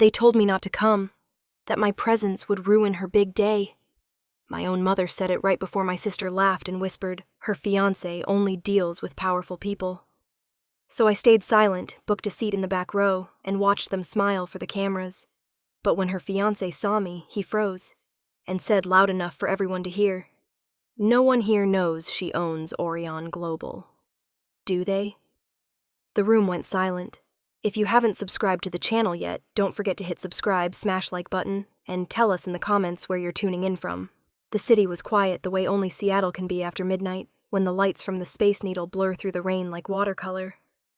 They told me not to come, that my presence would ruin her big day. My own mother said it right before my sister laughed and whispered, her fiancé only deals with powerful people. So I stayed silent, booked a seat in the back row, and watched them smile for the cameras. But when her fiancé saw me, he froze, and said loud enough for everyone to hear, "No one here knows she owns Orion Global. Do they?" The room went silent. If you haven't subscribed to the channel yet, don't forget to hit subscribe, smash like button, and tell us in the comments where you're tuning in from. The city was quiet the way only Seattle can be after midnight, when the lights from the Space Needle blur through the rain like watercolor.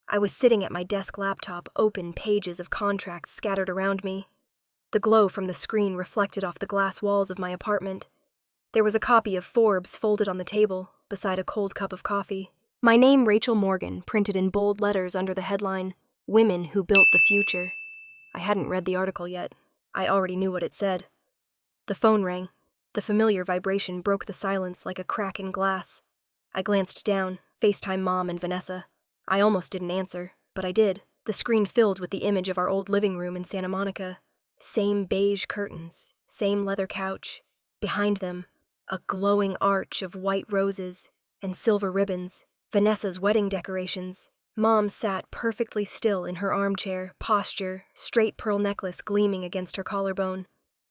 I was sitting at my desk laptop, open pages of contracts scattered around me. The glow from the screen reflected off the glass walls of my apartment. There was a copy of Forbes folded on the table, beside a cold cup of coffee. My name, Rachel Morgan, printed in bold letters under the headline, "Women Who Built the Future." I hadn't read the article yet. I already knew what it said. The phone rang. The familiar vibration broke the silence like a crack in glass. I glanced down, FaceTime Mom and Vanessa. I almost didn't answer, but I did. The screen filled with the image of our old living room in Santa Monica. Same beige curtains, same leather couch. Behind them, a glowing arch of white roses and silver ribbons. Vanessa's wedding decorations. Mom sat perfectly still in her armchair, posture, straight pearl necklace gleaming against her collarbone.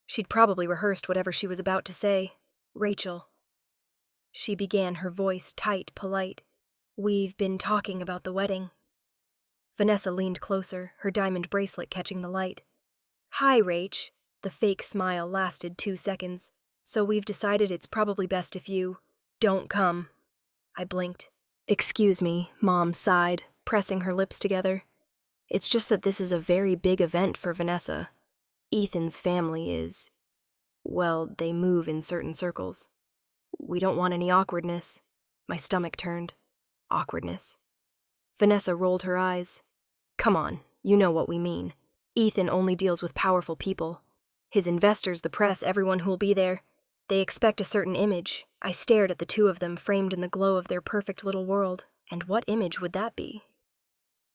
She'd probably rehearsed whatever she was about to say. "Rachel," she began, her voice tight, polite. "We've been talking about the wedding." Vanessa leaned closer, her diamond bracelet catching the light. "Hi, Rach." The fake smile lasted 2 seconds. "So we've decided it's probably best if you don't come." I blinked. "Excuse me," Mom sighed, pressing her lips together. "It's just that this is a very big event for Vanessa. Ethan's family is, well, they move in certain circles. We don't want any awkwardness." My stomach turned. Awkwardness. Vanessa rolled her eyes. "Come on, you know what we mean. Ethan only deals with powerful people. His investors, the press, everyone who'll be there. They expect a certain image." I stared at the two of them framed in the glow of their perfect little world. And what image would that be?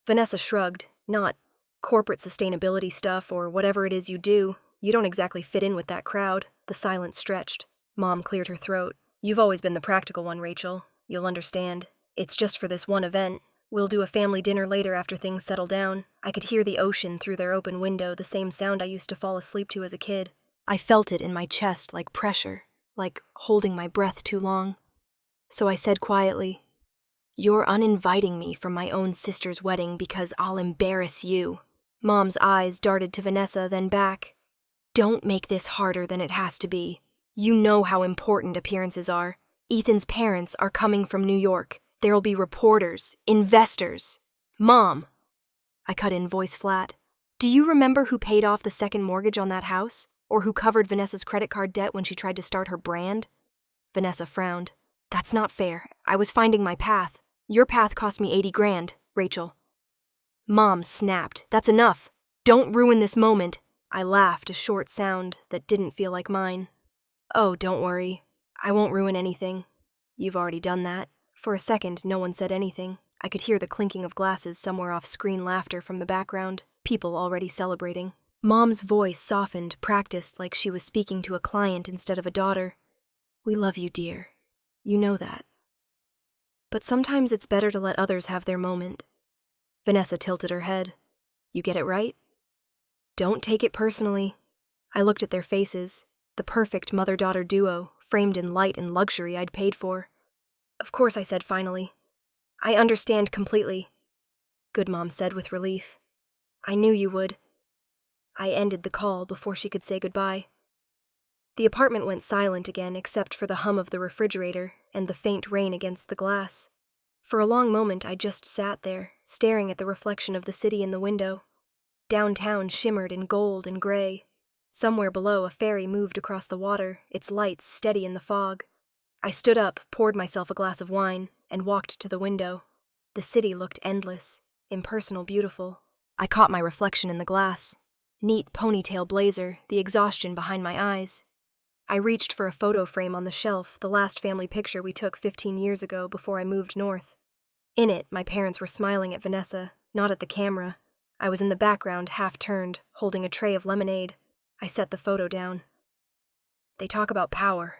Vanessa shrugged. "Not corporate sustainability stuff or whatever it is you do. You don't exactly fit in with that crowd." The silence stretched. Mom cleared her throat. "You've always been the practical one, Rachel. You'll understand. It's just for this one event. We'll do a family dinner later after things settle down." I could hear the ocean through their open window, the same sound I used to fall asleep to as a kid. I felt it in my chest like pressure, like holding my breath too long. So I said quietly, "You're uninviting me from my own sister's wedding because I'll embarrass you." Mom's eyes darted to Vanessa, then back. "Don't make this harder than it has to be. You know how important appearances are. Ethan's parents are coming from New York. There'll be reporters, investors. Mom!" I cut in, voice flat. "Do you remember who paid off the second mortgage on that house? Or who covered Vanessa's credit card debt when she tried to start her brand?" Vanessa frowned. "That's not fair. I was finding my path. Your path cost me 80 grand, Rachel." Mom snapped. "That's enough. Don't ruin this moment." I laughed, a short sound that didn't feel like mine. "Oh, don't worry. I won't ruin anything. You've already done that." For a second, no one said anything. I could hear the clinking of glasses somewhere off-screen, laughter from the background, people already celebrating. Mom's voice softened, practiced like she was speaking to a client instead of a daughter. "We love you, dear. You know that. But sometimes it's better to let others have their moment." Vanessa tilted her head. "You get it right? Don't take it personally." I looked at their faces, the perfect mother-daughter duo, framed in light and luxury I'd paid for. "Of course," I said finally. "I understand completely." "Good," Mom said with relief. "I knew you would." I ended the call before she could say goodbye. The apartment went silent again except for the hum of the refrigerator and the faint rain against the glass. For a long moment I just sat there, staring at the reflection of the city in the window. Downtown shimmered in gold and gray. Somewhere below, a ferry moved across the water, its lights steady in the fog. I stood up, poured myself a glass of wine, and walked to the window. The city looked endless, impersonal, beautiful. I caught my reflection in the glass. Neat ponytail blazer, the exhaustion behind my eyes. I reached for a photo frame on the shelf, the last family picture we took 15 years ago before I moved north. In it, my parents were smiling at Vanessa, not at the camera. I was in the background, half-turned, holding a tray of lemonade. I set the photo down. They talk about power.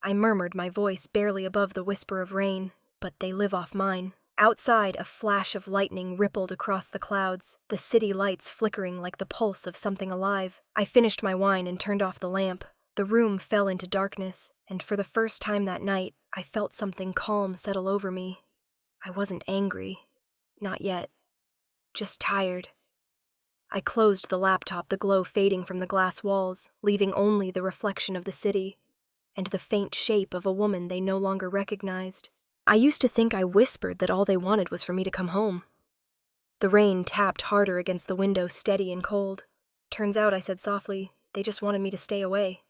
I murmured, my voice barely above the whisper of rain, but they live off mine. Outside, a flash of lightning rippled across the clouds, the city lights flickering like the pulse of something alive. I finished my wine and turned off the lamp. The room fell into darkness, and for the first time that night, I felt something calm settle over me. I wasn't angry. Not yet. Just tired. I closed the laptop, the glow fading from the glass walls, leaving only the reflection of the city, and the faint shape of a woman they no longer recognized. I used to think I whispered that all they wanted was for me to come home. The rain tapped harder against the window, steady and cold. Turns out, I said softly, they just wanted me to stay away.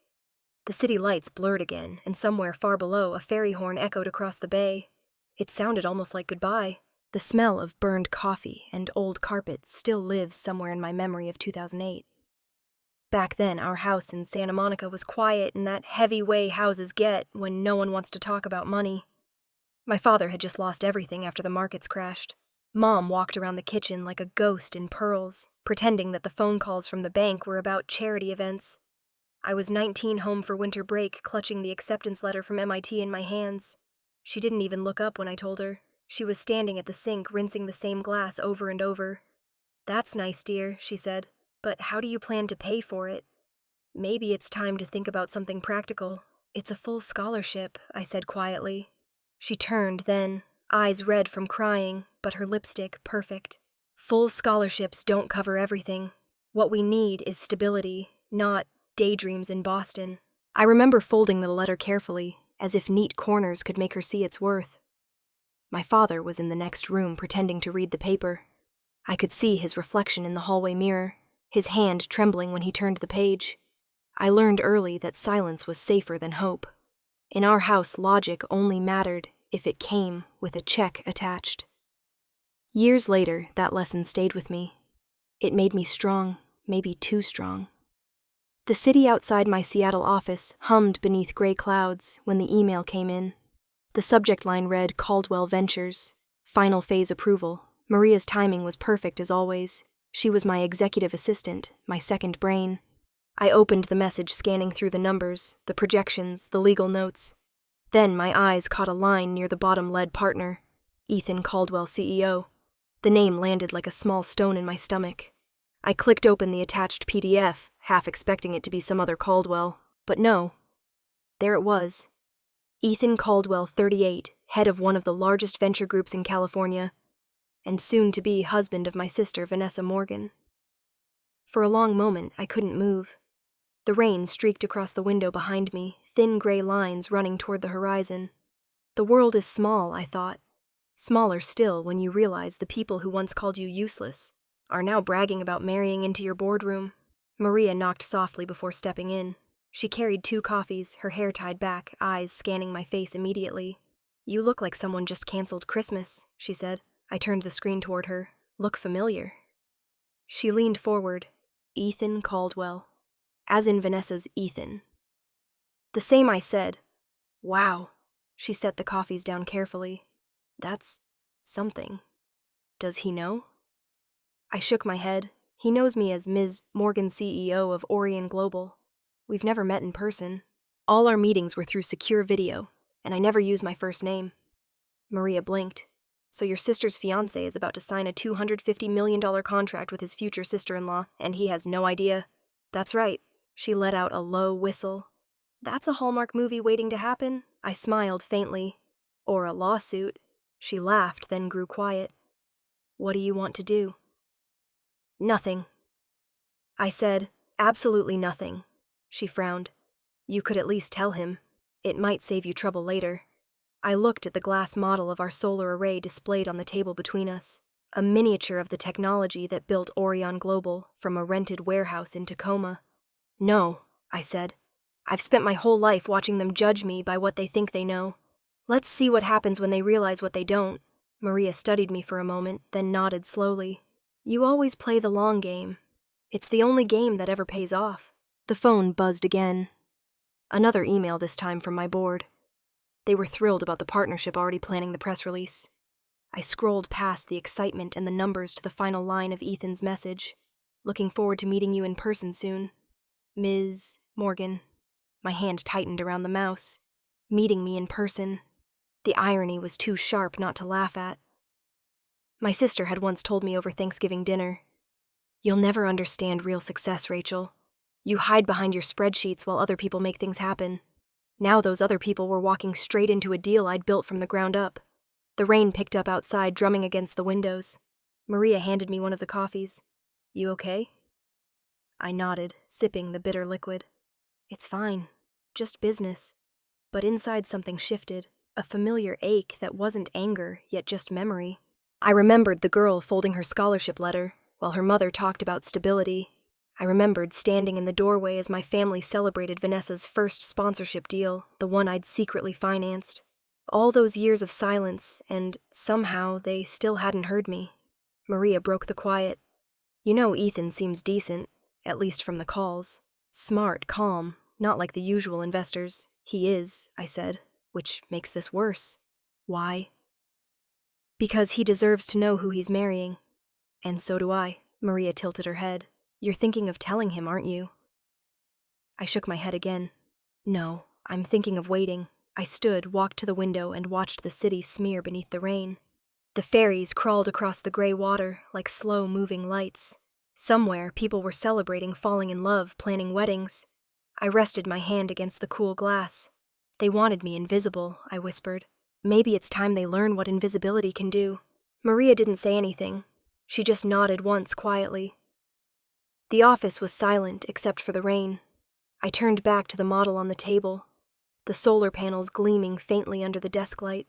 The city lights blurred again, and somewhere far below, a ferry horn echoed across the bay. It sounded almost like goodbye. The smell of burned coffee and old carpet still lives somewhere in my memory of 2008. Back then, our house in Santa Monica was quiet in that heavy way houses get when no one wants to talk about money. My father had just lost everything after the markets crashed. Mom walked around the kitchen like a ghost in pearls, pretending that the phone calls from the bank were about charity events. I was 19, home for winter break, clutching the acceptance letter from MIT in my hands. She didn't even look up when I told her. She was standing at the sink, rinsing the same glass over and over. "That's nice, dear," she said, "but how do you plan to pay for it?" "Maybe it's time to think about something practical." "It's a full scholarship," I said quietly. She turned then, eyes red from crying, but her lipstick perfect. "Full scholarships don't cover everything. What we need is stability, not daydreams in Boston." I remember folding the letter carefully, as if neat corners could make her see its worth. My father was in the next room pretending to read the paper. I could see his reflection in the hallway mirror, his hand trembling when he turned the page. I learned early that silence was safer than hope. In our house, logic only mattered if it came with a check attached. Years later, that lesson stayed with me. It made me strong, maybe too strong. The city outside my Seattle office hummed beneath gray clouds when the email came in. The subject line read, "Caldwell Ventures, final phase approval." Maria's timing was perfect as always. She was my executive assistant, my second brain. I opened the message, scanning through the numbers, the projections, the legal notes. Then my eyes caught a line near the bottom lead partner, Ethan Caldwell, CEO. The name landed like a small stone in my stomach. I clicked open the attached PDF, half expecting it to be some other Caldwell, but no. There it was. Ethan Caldwell, 38, head of one of the largest venture groups in California, and soon-to-be husband of my sister, Vanessa Morgan. For a long moment, I couldn't move. The rain streaked across the window behind me, thin gray lines running toward the horizon. The world is small, I thought. Smaller still when you realize the people who once called you useless are now bragging about marrying into your boardroom. Maria knocked softly before stepping in. She carried 2 coffees, her hair tied back, eyes scanning my face immediately. "You look like someone just canceled Christmas," she said. I turned the screen toward her. "Look familiar." She leaned forward. "Ethan Caldwell." As in Vanessa's Ethan. "The same," I said. "Wow." She set the coffees down carefully. "That's something. Does he know?" I shook my head. "He knows me as Ms. Morgan, CEO of Orion Global. We've never met in person. All our meetings were through secure video, and I never use my first name." Maria blinked. "So your sister's fiancé is about to sign a $250 million contract with his future sister-in-law, and he has no idea?" "That's right." She let out a low whistle. "That's a Hallmark movie waiting to happen." I smiled faintly. "Or a lawsuit." She laughed, then grew quiet. "What do you want to do?" "Nothing." I said, "Absolutely nothing." She frowned. "You could at least tell him. It might save you trouble later." I looked at the glass model of our solar array displayed on the table between us, a miniature of the technology that built Orion Global from a rented warehouse in Tacoma. "No," I said. "I've spent my whole life watching them judge me by what they think they know. Let's see what happens when they realize what they don't." Maria studied me for a moment, then nodded slowly. "You always play the long game. It's the only game that ever pays off." The phone buzzed again. Another email this time from my board. They were thrilled about the partnership, already planning the press release. I scrolled past the excitement and the numbers to the final line of Ethan's message. Looking forward to meeting you in person soon. Ms. Morgan. My hand tightened around the mouse. Meeting me in person. The irony was too sharp not to laugh at. My sister had once told me over Thanksgiving dinner, "You'll never understand real success, Rachel. You hide behind your spreadsheets while other people make things happen." Now those other people were walking straight into a deal I'd built from the ground up. The rain picked up outside, drumming against the windows. Maria handed me one of the coffees. "You okay?" I nodded, sipping the bitter liquid. "It's fine. Just business." But inside something shifted, a familiar ache that wasn't anger, yet just memory. I remembered the girl folding her scholarship letter, while her mother talked about stability. I remembered standing in the doorway as my family celebrated Vanessa's first sponsorship deal, the one I'd secretly financed. All those years of silence, and somehow they still hadn't heard me. Maria broke the quiet. "You know Ethan seems decent, at least from the calls. Smart, calm, not like the usual investors." "He is," I said, "which makes this worse." "Why?" "Because he deserves to know who he's marrying." "And so do I." Maria tilted her head. "You're thinking of telling him, aren't you?" I shook my head again. "No, I'm thinking of waiting." I stood, walked to the window, and watched the city smear beneath the rain. The ferries crawled across the gray water like slow-moving lights. Somewhere, people were celebrating falling in love, planning weddings. I rested my hand against the cool glass. "They wanted me invisible," I whispered. "Maybe it's time they learn what invisibility can do." Maria didn't say anything. She just nodded once quietly. The office was silent except for the rain. I turned back to the model on the table, the solar panels gleaming faintly under the desk light.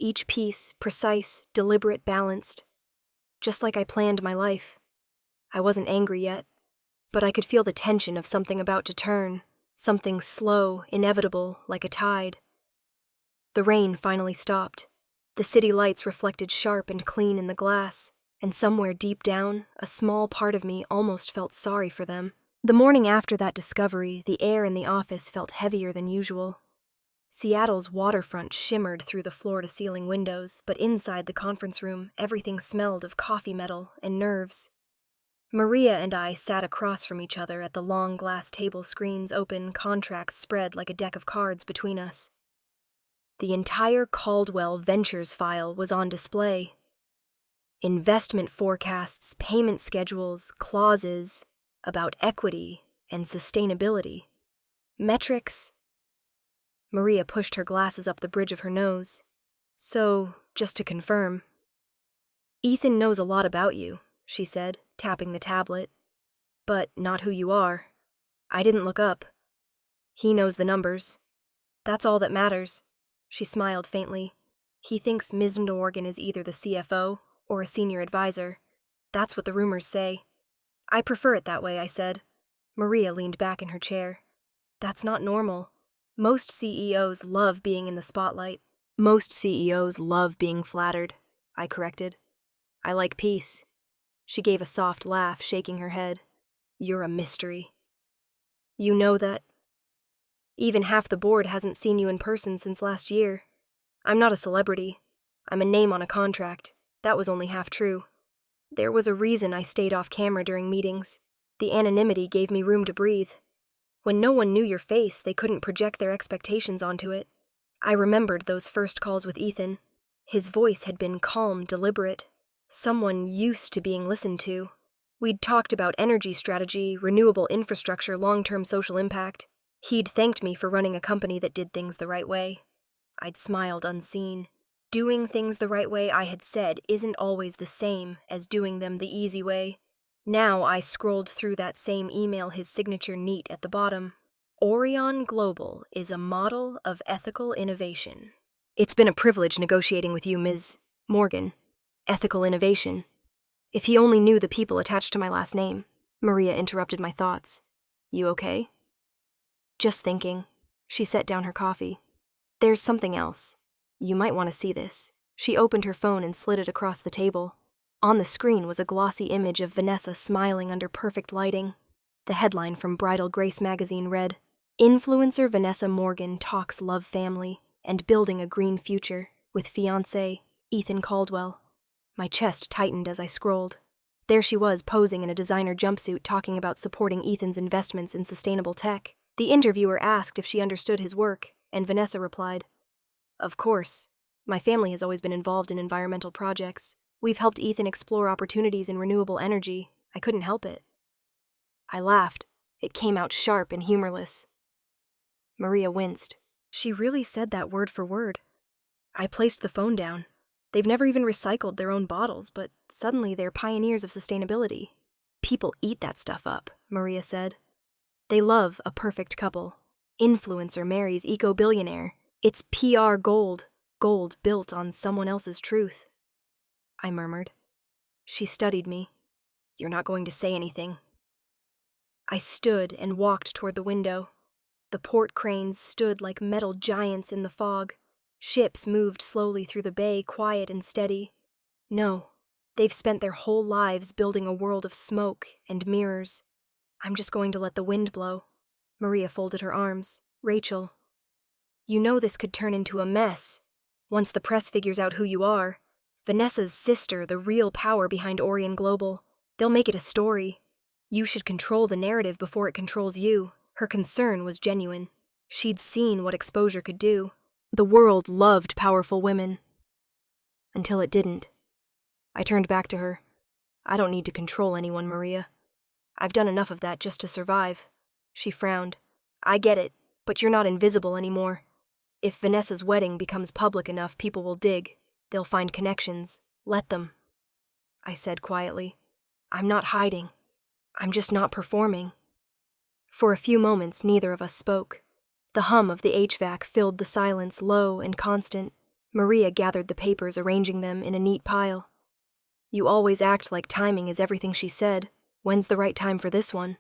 Each piece, precise, deliberate, balanced. Just like I planned my life. I wasn't angry yet, but I could feel the tension of something about to turn, something slow, inevitable, like a tide. The rain finally stopped. The city lights reflected sharp and clean in the glass, and somewhere deep down, a small part of me almost felt sorry for them. The morning after that discovery, the air in the office felt heavier than usual. Seattle's waterfront shimmered through the floor-to-ceiling windows, but inside the conference room, everything smelled of coffee metal and nerves. Maria and I sat across from each other at the long glass table, screens open, contracts spread like a deck of cards between us. The entire Caldwell Ventures file was on display. Investment forecasts, payment schedules, clauses about equity and sustainability. Metrics. Maria pushed her glasses up the bridge of her nose. "So, just to confirm." "Ethan knows a lot about you," she said, tapping the tablet. "But not who you are. I didn't look up. He knows the numbers. That's all that matters." She smiled faintly. "He thinks Ms. Morgan is either the CFO or a senior advisor. That's what the rumors say." "I prefer it that way," I said. Maria leaned back in her chair. "That's not normal. Most CEOs love being in the spotlight." "Most CEOs love being flattered," I corrected. "I like peace." She gave a soft laugh, shaking her head. "You're a mystery." "You know that?" "Even half the board hasn't seen you in person since last year. I'm not a celebrity. I'm a name on a contract. That was only half true. There was a reason I stayed off camera during meetings. The anonymity gave me room to breathe. When no one knew your face, they couldn't project their expectations onto it. I remembered those first calls with Ethan. His voice had been calm, deliberate. Someone used to being listened to. We'd talked about energy strategy, renewable infrastructure, long-term social impact. He'd thanked me for running a company that did things the right way. I'd smiled unseen. Doing things the right way, I had said, isn't always the same as doing them the easy way. Now I scrolled through that same email, his signature neat at the bottom. "Orion Global is a model of ethical innovation." "It's been a privilege negotiating with you, Ms. Morgan. Ethical innovation." If he only knew the people attached to my last name. Maria interrupted my thoughts. "You okay?" "Just thinking." She set down her coffee. "There's something else. You might want to see this." She opened her phone and slid it across the table. On the screen was a glossy image of Vanessa smiling under perfect lighting. The headline from Bridal Grace magazine read, "Influencer Vanessa Morgan talks love family and building a green future with Fiancé." Ethan Caldwell. My chest tightened as I scrolled. There she was, posing in a designer jumpsuit, talking about supporting Ethan's investments in sustainable tech. The interviewer asked if she understood his work, and Vanessa replied, "Of course. My family has always been involved in environmental projects. We've helped Ethan explore opportunities in renewable energy. I couldn't help it." I laughed. It came out sharp and humorless. Maria winced. She really said that word for word. I placed the phone down. They've never even recycled their own bottles, but suddenly they're pioneers of sustainability. People eat that stuff up, Maria said. They love a perfect couple. Influencer marries eco-billionaire. It's PR gold, gold built on someone else's truth. I murmured. She studied me. "You're not going to say anything." I stood and walked toward the window. The port cranes stood like metal giants in the fog. Ships moved slowly through the bay, quiet and steady. No, they've spent their whole lives building a world of smoke and mirrors. I'm just going to let the wind blow. Maria folded her arms. "Rachel, you know this could turn into a mess. Once the press figures out who you are, Vanessa's sister, the real power behind Orion Global, they'll make it a story. You should control the narrative before it controls you." Her concern was genuine. She'd seen what exposure could do. The world loved powerful women. Until it didn't. I turned back to her. "I don't need to control anyone, Maria. I've done enough of that just to survive." She frowned. "I get it, but you're not invisible anymore. If Vanessa's wedding becomes public enough, people will dig. They'll find connections. Let them." I said quietly. "I'm not hiding. I'm just not performing." For a few moments, neither of us spoke. The hum of the HVAC filled the silence, low and constant. Maria gathered the papers, arranging them in a neat pile. "You always act like timing is everything," she said. "When's the right time for this one?"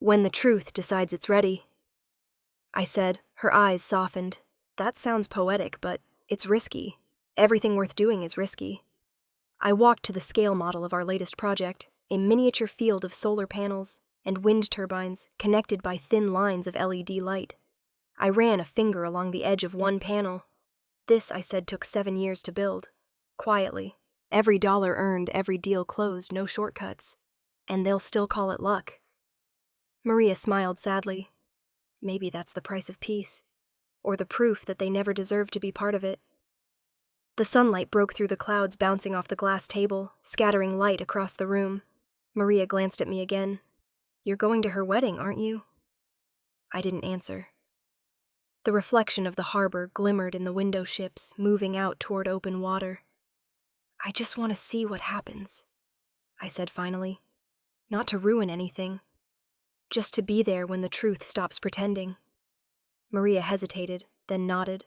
"When the truth decides it's ready," I said. Her eyes softened. "That sounds poetic, but it's risky. Everything worth doing is risky." I walked to the scale model of our latest project, a miniature field of solar panels and wind turbines connected by thin lines of LED light. I ran a finger along the edge of one panel. "This," I said, "took 7 years to build." Quietly. "Every dollar earned, every deal closed, no shortcuts. And they'll still call it luck." Maria smiled sadly. "Maybe that's the price of peace. Or the proof that they never deserved to be part of it." The sunlight broke through the clouds bouncing off the glass table, scattering light across the room. Maria glanced at me again. "You're going to her wedding, aren't you?" I didn't answer. The reflection of the harbor glimmered in the window ships, moving out toward open water. "I just want to see what happens," I said finally. "Not to ruin anything. Just to be there when the truth stops pretending." Maria hesitated, then nodded.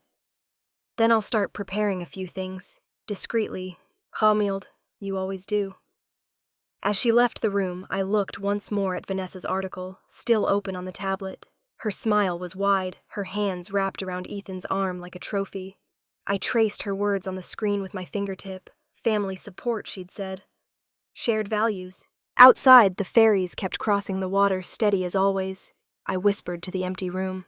"Then I'll start preparing a few things, discreetly. Gemild, you always do." As she left the room, I looked once more at Vanessa's article, still open on the tablet. Her smile was wide, her hands wrapped around Ethan's arm like a trophy. I traced her words on the screen with my fingertip. Family support, she'd said. Shared values. Outside, the ferries kept crossing the water, steady as always. I whispered to the empty room.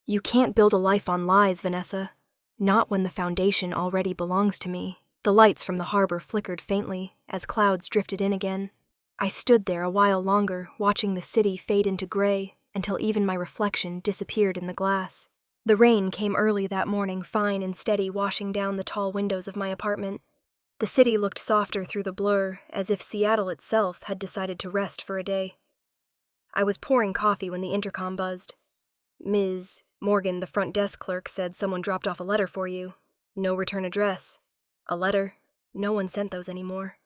"You can't build a life on lies, Vanessa. Not when the foundation already belongs to me." The lights from the harbor flickered faintly as clouds drifted in again. I stood there a while longer, watching the city fade into gray until even my reflection disappeared in the glass. The rain came early that morning, fine and steady, washing down the tall windows of my apartment. The city looked softer through the blur, as if Seattle itself had decided to rest for a day. I was pouring coffee when the intercom buzzed. "Ms. Morgan, the front desk clerk, said someone dropped off a letter for you. No return address." A letter? No one sent those anymore.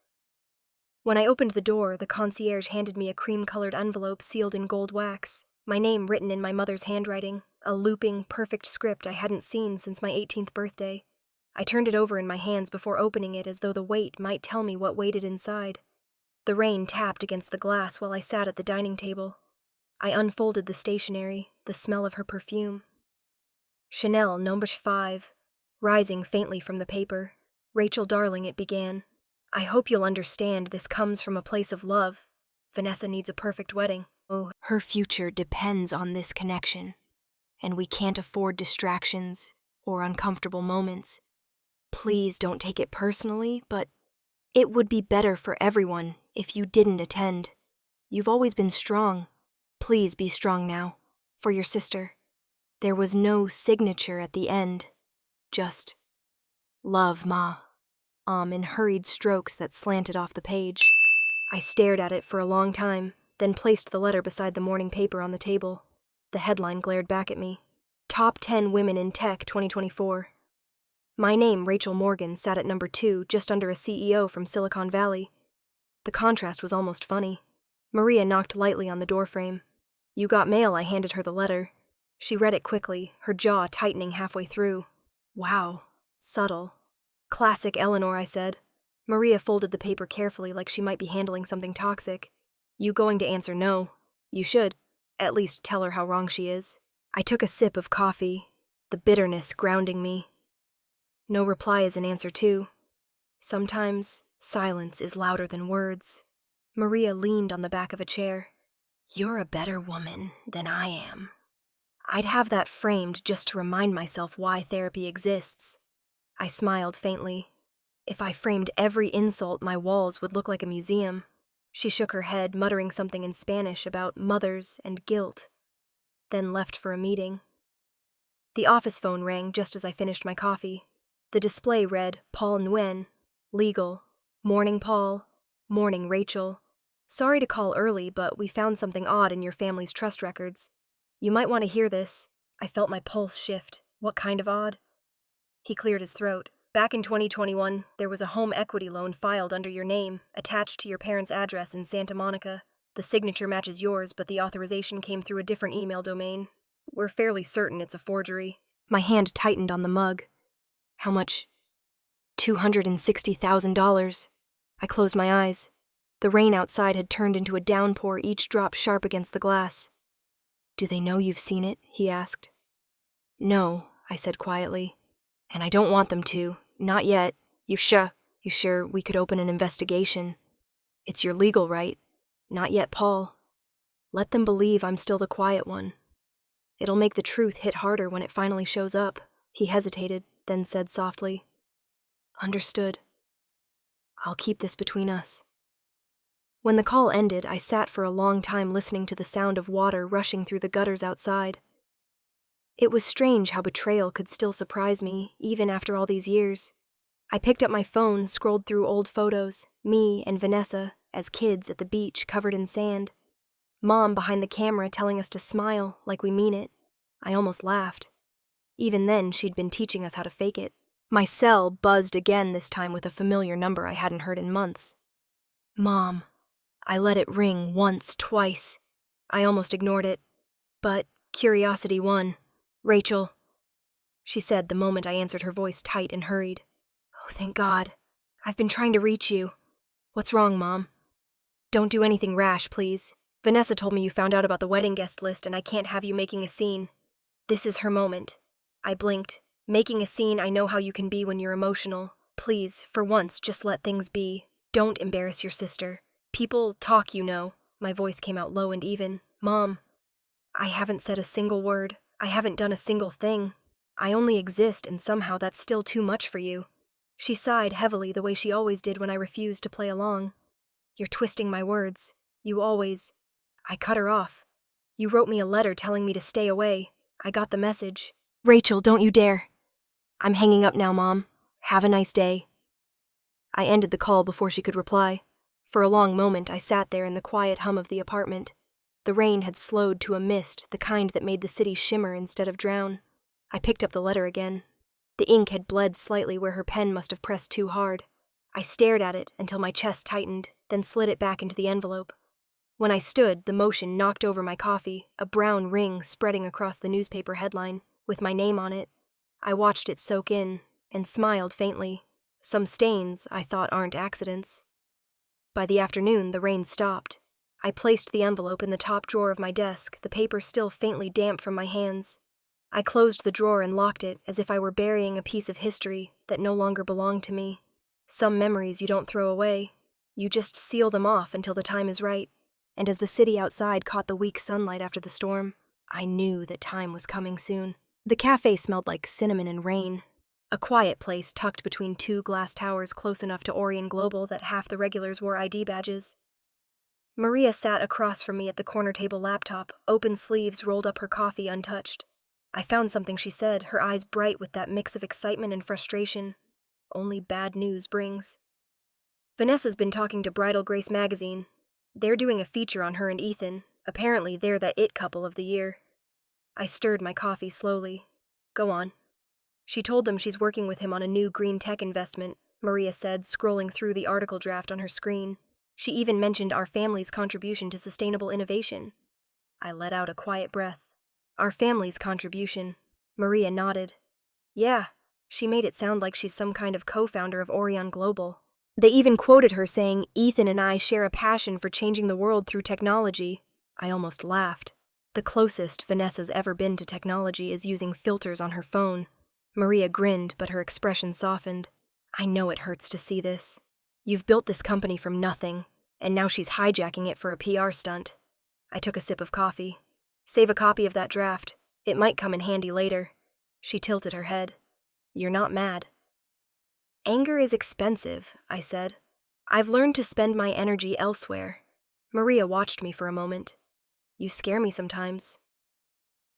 When I opened the door, the concierge handed me a cream-colored envelope sealed in gold wax, my name written in my mother's handwriting, a looping, perfect script I hadn't seen since my 18th birthday. I turned it over in my hands before opening it, as though the weight might tell me what waited inside. The rain tapped against the glass while I sat at the dining table. I unfolded the stationery, the smell of her perfume. Chanel No. 5, rising faintly from the paper. "Rachel, darling," it began. "I hope you'll understand this comes from a place of love. Vanessa needs a perfect wedding. Oh, her future depends on this connection, and we can't afford distractions or uncomfortable moments. Please don't take it personally, but it would be better for everyone if you didn't attend. You've always been strong. Please be strong now. For your sister. There was no signature at the end. Just, love, Ma. In hurried strokes that slanted off the page. I stared at it for a long time, then placed the letter beside the morning paper on the table. The headline glared back at me. Top 10 Women in Tech 2024. My name, Rachel Morgan, sat at number 2, just under a CEO from Silicon Valley. The contrast was almost funny. Maria knocked lightly on the doorframe. You got mail, I handed her the letter. She read it quickly, her jaw tightening halfway through. Wow. Subtle. Classic Eleanor, I said. Maria folded the paper carefully like she might be handling something toxic. You going to answer no? You should. At least tell her how wrong she is. I took a sip of coffee, the bitterness grounding me. No reply is an answer too. Sometimes silence is louder than words. Maria leaned on the back of a chair. You're a better woman than I am. I'd have that framed just to remind myself why therapy exists. I smiled faintly. If I framed every insult, my walls would look like a museum. She shook her head, muttering something in Spanish about mothers and guilt, then left for a meeting. The office phone rang just as I finished my coffee. The display read, Paul Nguyen, legal. Morning, Paul. Morning, Rachel. Sorry to call early, but we found something odd in your family's trust records. You might want to hear this. I felt my pulse shift. What kind of odd? He cleared his throat. Back in 2021, there was a home equity loan filed under your name, attached to your parents' address in Santa Monica. The signature matches yours, but the authorization came through a different email domain. We're fairly certain it's a forgery. My hand tightened on the mug. How much? $260,000. I closed my eyes. The rain outside had turned into a downpour, each drop sharp against the glass. Do they know you've seen it? He asked. No, I said quietly. And I don't want them to. Not yet. You sure we could open an investigation? It's your legal right. Not yet, Paul. Let them believe I'm still the quiet one. It'll make the truth hit harder when it finally shows up. He hesitated, then said softly, Understood. I'll keep this between us. When the call ended, I sat for a long time listening to the sound of water rushing through the gutters outside. It was strange how betrayal could still surprise me, even after all these years. I picked up my phone, scrolled through old photos, me and Vanessa, as kids at the beach covered in sand. Mom behind the camera telling us to smile like we mean it. I almost laughed. Even then, she'd been teaching us how to fake it. My cell buzzed again, this time with a familiar number I hadn't heard in months. Mom. I let it ring once, twice. I almost ignored it. But curiosity won. Rachel, she said the moment I answered, her voice tight and hurried. Oh, thank God. I've been trying to reach you. What's wrong, Mom? Don't do anything rash, please. Vanessa told me you found out about the wedding guest list and I can't have you making a scene. This is her moment. I blinked. Making a scene, I know how you can be when you're emotional. Please, for once, just let things be. Don't embarrass your sister. People talk, you know. My voice came out low and even. Mom, I haven't said a single word. I haven't done a single thing. I only exist, and somehow that's still too much for you. She sighed heavily the way she always did when I refused to play along. You're twisting my words. You always... I cut her off. You wrote me a letter telling me to stay away. I got the message. Rachel, don't you dare. I'm hanging up now, Mom. Have a nice day. I ended the call before she could reply. For a long moment, I sat there in the quiet hum of the apartment. The rain had slowed to a mist, the kind that made the city shimmer instead of drown. I picked up the letter again. The ink had bled slightly where her pen must have pressed too hard. I stared at it until my chest tightened, then slid it back into the envelope. When I stood, the motion knocked over my coffee, a brown ring spreading across the newspaper headline, with my name on it. I watched it soak in, and smiled faintly. Some stains, I thought, aren't accidents. By the afternoon, the rain stopped. I placed the envelope in the top drawer of my desk, the paper still faintly damp from my hands. I closed the drawer and locked it as if I were burying a piece of history that no longer belonged to me. Some memories you don't throw away. You just seal them off until the time is right. And as the city outside caught the weak sunlight after the storm, I knew that time was coming soon. The cafe smelled like cinnamon and rain. A quiet place tucked between two glass towers close enough to Orion Global that half the regulars wore ID badges. Maria sat across from me at the corner table laptop, open sleeves rolled up her coffee untouched. I found something she said, her eyes bright with that mix of excitement and frustration only bad news brings. Vanessa's been talking to Bridal Grace magazine. They're doing a feature on her and Ethan. Apparently they're the it couple of the year. I stirred my coffee slowly. Go on. She told them she's working with him on a new green tech investment, Maria said, scrolling through the article draft on her screen. She even mentioned our family's contribution to sustainable innovation. I let out a quiet breath. Our family's contribution. Maria nodded. Yeah, she made it sound like she's some kind of co-founder of Orion Global. They even quoted her saying, Ethan and I share a passion for changing the world through technology. I almost laughed. The closest Vanessa's ever been to technology is using filters on her phone. Maria grinned, but her expression softened. I know it hurts to see this. You've built this company from nothing, and now she's hijacking it for a PR stunt. I took a sip of coffee. Save a copy of that draft. It might come in handy later. She tilted her head. You're not mad. Anger is expensive, I said. I've learned to spend my energy elsewhere. Maria watched me for a moment. You scare me sometimes.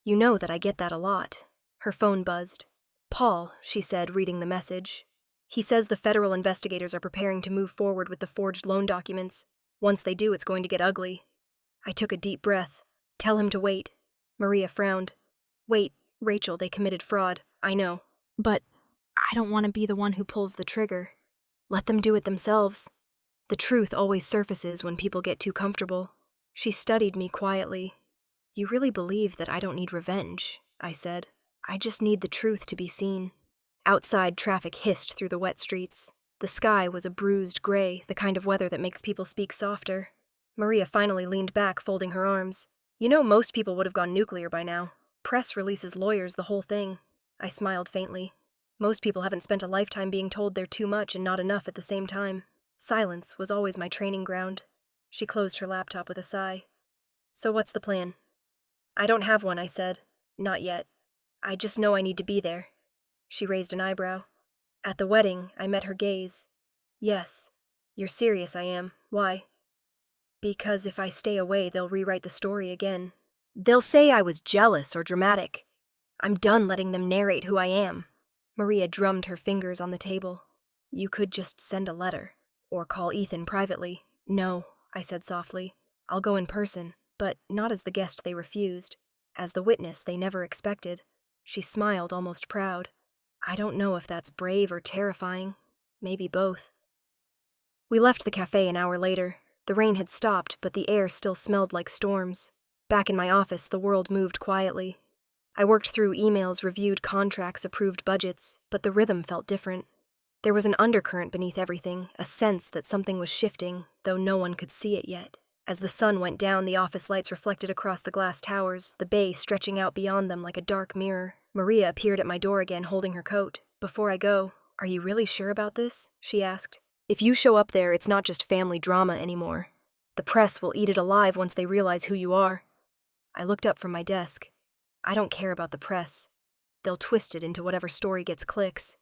You know that I get that a lot. Her phone buzzed. Paul, she said, reading the message. He says the federal investigators are preparing to move forward with the forged loan documents. Once they do, it's going to get ugly. I took a deep breath. Tell him to wait. Maria frowned. Wait, Rachel, they committed fraud. I know. But I don't want to be the one who pulls the trigger. Let them do it themselves. The truth always surfaces when people get too comfortable. She studied me quietly. You really believe that I don't need revenge, I said. I just need the truth to be seen. Outside, traffic hissed through the wet streets. The sky was a bruised gray, the kind of weather that makes people speak softer. Maria finally leaned back, folding her arms. You know, most people would have gone nuclear by now. Press releases lawyers, the whole thing. I smiled faintly. Most people haven't spent a lifetime being told they're too much and not enough at the same time. Silence was always my training ground. She closed her laptop with a sigh. So what's the plan? I don't have one, I said. Not yet. I just know I need to be there. She raised an eyebrow. At the wedding, I met her gaze. Yes. You're serious, I am. Why? Because if I stay away, they'll rewrite the story again. They'll say I was jealous or dramatic. I'm done letting them narrate who I am. Maria drummed her fingers on the table. You could just send a letter, or call Ethan privately. No, I said softly. I'll go in person, but not as the guest they refused, as the witness they never expected. She smiled, almost proud. I don't know if that's brave or terrifying. Maybe both. We left the cafe an hour later. The rain had stopped, but the air still smelled like storms. Back in my office, the world moved quietly. I worked through emails, reviewed contracts, approved budgets, but the rhythm felt different. There was an undercurrent beneath everything, a sense that something was shifting, though no one could see it yet. As the sun went down, the office lights reflected across the glass towers, the bay stretching out beyond them like a dark mirror. Maria appeared at my door again, holding her coat. Before I go, are you really sure about this? She asked. If you show up there, it's not just family drama anymore. The press will eat it alive once they realize who you are. I looked up from my desk. I don't care about the press. They'll twist it into whatever story gets clicks.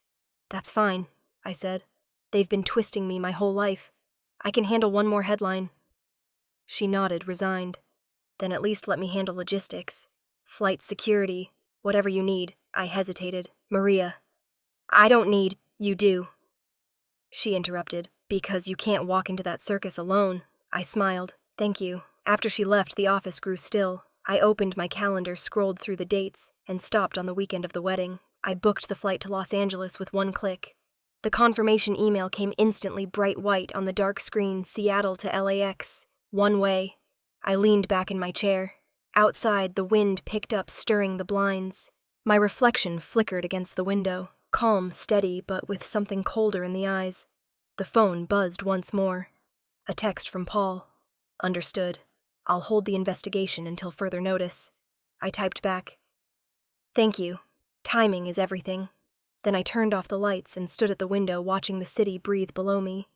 That's fine, I said. They've been twisting me my whole life. I can handle one more headline. She nodded, resigned. Then at least let me handle logistics. Flight security, whatever you need. I hesitated. Maria. I don't need, you do. She interrupted. Because you can't walk into that circus alone. I smiled. Thank you. After she left, the office grew still. I opened my calendar, scrolled through the dates, and stopped on the weekend of the wedding. I booked the flight to Los Angeles with one click. The confirmation email came instantly bright white on the dark screen, Seattle to LAX. One way. I leaned back in my chair. Outside, the wind picked up, stirring the blinds. My reflection flickered against the window, calm, steady, but with something colder in the eyes. The phone buzzed once more. A text from Paul. Understood. I'll hold the investigation until further notice. I typed back. Thank you. Timing is everything. Then I turned off the lights and stood at the window watching the city breathe below me.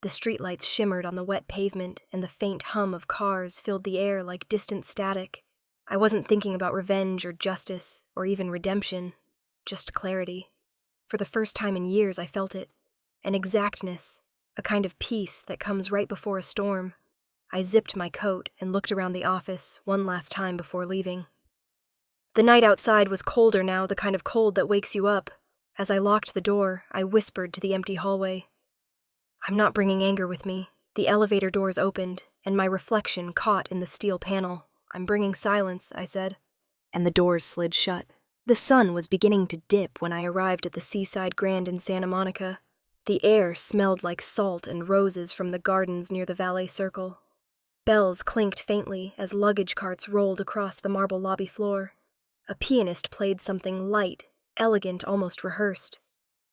The streetlights shimmered on the wet pavement, and the faint hum of cars filled the air like distant static. I wasn't thinking about revenge or justice or even redemption, just clarity. For the first time in years, I felt it. An exactness, a kind of peace that comes right before a storm. I zipped my coat and looked around the office one last time before leaving. The night outside was colder now, the kind of cold that wakes you up. As I locked the door, I whispered to the empty hallway. I'm not bringing anger with me. The elevator doors opened, and my reflection caught in the steel panel. I'm bringing silence, I said. And the doors slid shut. The sun was beginning to dip when I arrived at the Seaside Grand in Santa Monica. The air smelled like salt and roses from the gardens near the Valet Circle. Bells clinked faintly as luggage carts rolled across the marble lobby floor. A pianist played something light, elegant, almost rehearsed.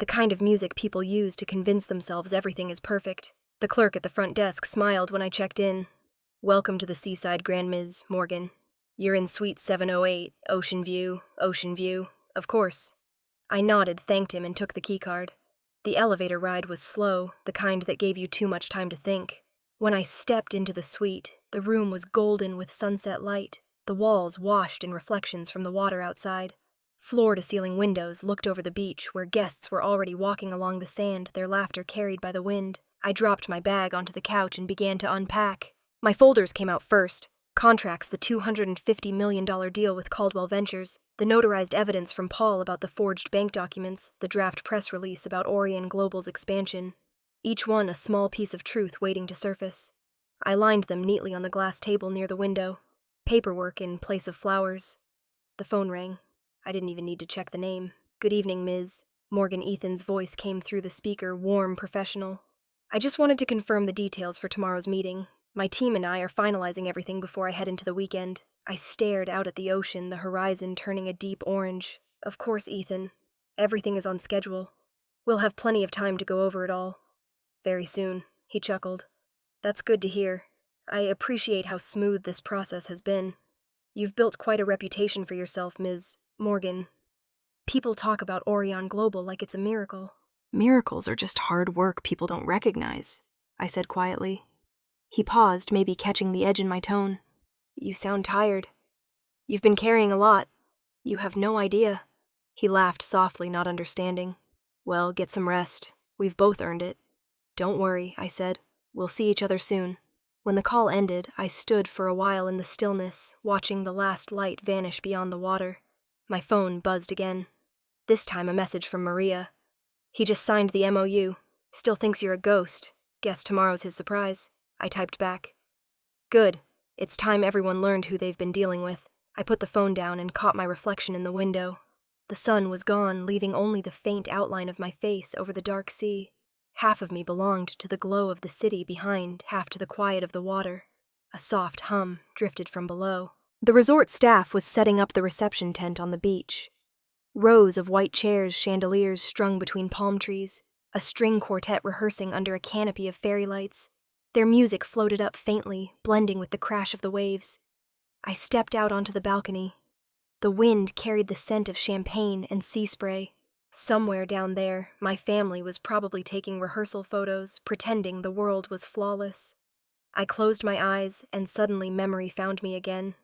The kind of music people use to convince themselves everything is perfect. The clerk at the front desk smiled when I checked in. Welcome to the Seaside Grand, Ms. Morgan. You're in Suite 708, Ocean View, of course. I nodded, thanked him, and took the keycard. The elevator ride was slow, the kind that gave you too much time to think. When I stepped into the suite, the room was golden with sunset light, the walls washed in reflections from the water outside. Floor-to-ceiling windows looked over the beach where guests were already walking along the sand, their laughter carried by the wind. I dropped my bag onto the couch and began to unpack. My folders came out first. Contracts, the $250 million deal with Caldwell Ventures, the notarized evidence from Paul about the forged bank documents, the draft press release about Orion Global's expansion. Each one a small piece of truth waiting to surface. I lined them neatly on the glass table near the window. Paperwork in place of flowers. The phone rang. I didn't even need to check the name. Good evening, Ms. Morgan Ethan's voice came through the speaker, warm, professional. I just wanted to confirm the details for tomorrow's meeting. My team and I are finalizing everything before I head into the weekend. I stared out at the ocean, the horizon turning a deep orange. Of course, Ethan. Everything is on schedule. We'll have plenty of time to go over it all. Very soon, he chuckled. That's good to hear. I appreciate how smooth this process has been. You've built quite a reputation for yourself, Ms. Morgan. People talk about Orion Global like it's a miracle. Miracles are just hard work people don't recognize, I said quietly. He paused, maybe catching the edge in my tone. You sound tired. You've been carrying a lot. You have no idea. He laughed softly, not understanding. Well, get some rest. We've both earned it. Don't worry, I said. We'll see each other soon. When the call ended, I stood for a while in the stillness, watching the last light vanish beyond the water. My phone buzzed again. This time a message from Maria. He just signed the MOU. Still thinks you're a ghost. Guess tomorrow's his surprise. I typed back. Good. It's time everyone learned who they've been dealing with. I put the phone down and caught my reflection in the window. The sun was gone, leaving only the faint outline of my face over the dark sea. Half of me belonged to the glow of the city behind, half to the quiet of the water. A soft hum drifted from below. The resort staff was setting up the reception tent on the beach. Rows of white chairs, chandeliers strung between palm trees, a string quartet rehearsing under a canopy of fairy lights. Their music floated up faintly, blending with the crash of the waves. I stepped out onto the balcony. The wind carried the scent of champagne and sea spray. Somewhere down there, my family was probably taking rehearsal photos, pretending the world was flawless. I closed my eyes, and suddenly memory found me again.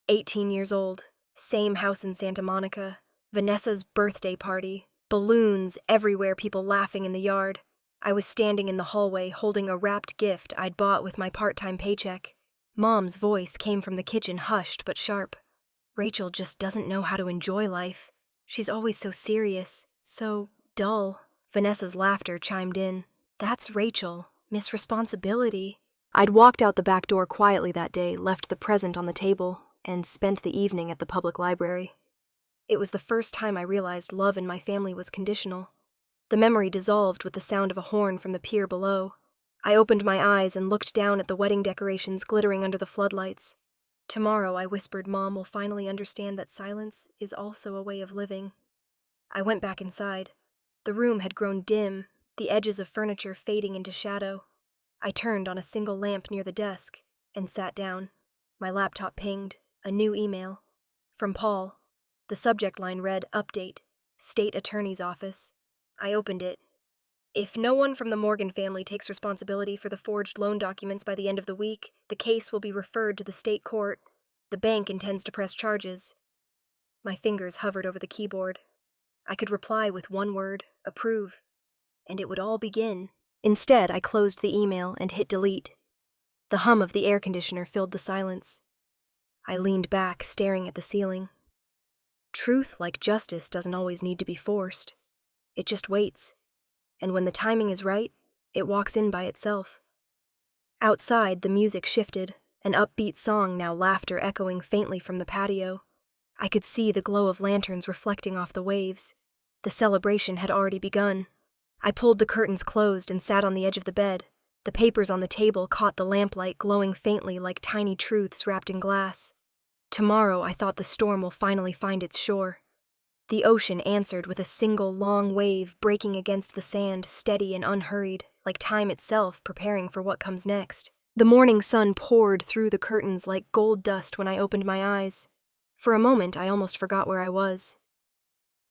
18 years old, same house in Santa Monica, Vanessa's birthday party, balloons everywhere, people laughing in the yard. I was standing in the hallway holding a wrapped gift I'd bought with my part-time paycheck. Mom's voice came from the kitchen, hushed but sharp. Rachel just doesn't know how to enjoy life. She's always so serious, so dull. Vanessa's laughter chimed in. That's Rachel, Miss Responsibility. I'd walked out the back door quietly that day, left the present on the table, and spent the evening at the public library. It was the first time I realized love in my family was conditional. The memory dissolved with the sound of a horn from the pier below. I opened my eyes and looked down at the wedding decorations glittering under the floodlights. Tomorrow, I whispered, Mom will finally understand that silence is also a way of living. I went back inside. The room had grown dim, the edges of furniture fading into shadow. I turned on a single lamp near the desk and sat down. My laptop pinged. A new email. From Paul. The subject line read, Update, State Attorney's Office. I opened it. If no one from the Morgan family takes responsibility for the forged loan documents by the end of the week, the case will be referred to the state court. The bank intends to press charges. My fingers hovered over the keyboard. I could reply with one word, approve, and it would all begin. Instead, I closed the email and hit delete. The hum of the air conditioner filled the silence. I leaned back, staring at the ceiling. Truth, like justice, doesn't always need to be forced. It just waits. And when the timing is right, it walks in by itself. Outside, the music shifted, an upbeat song, now laughter echoing faintly from the patio. I could see the glow of lanterns reflecting off the waves. The celebration had already begun. I pulled the curtains closed and sat on the edge of the bed. The papers on the table caught the lamplight, glowing faintly like tiny truths wrapped in glass. Tomorrow, I thought, the storm will finally find its shore. The ocean answered with a single long wave breaking against the sand, steady and unhurried, like time itself preparing for what comes next. The morning sun poured through the curtains like gold dust when I opened my eyes. For a moment, I almost forgot where I was.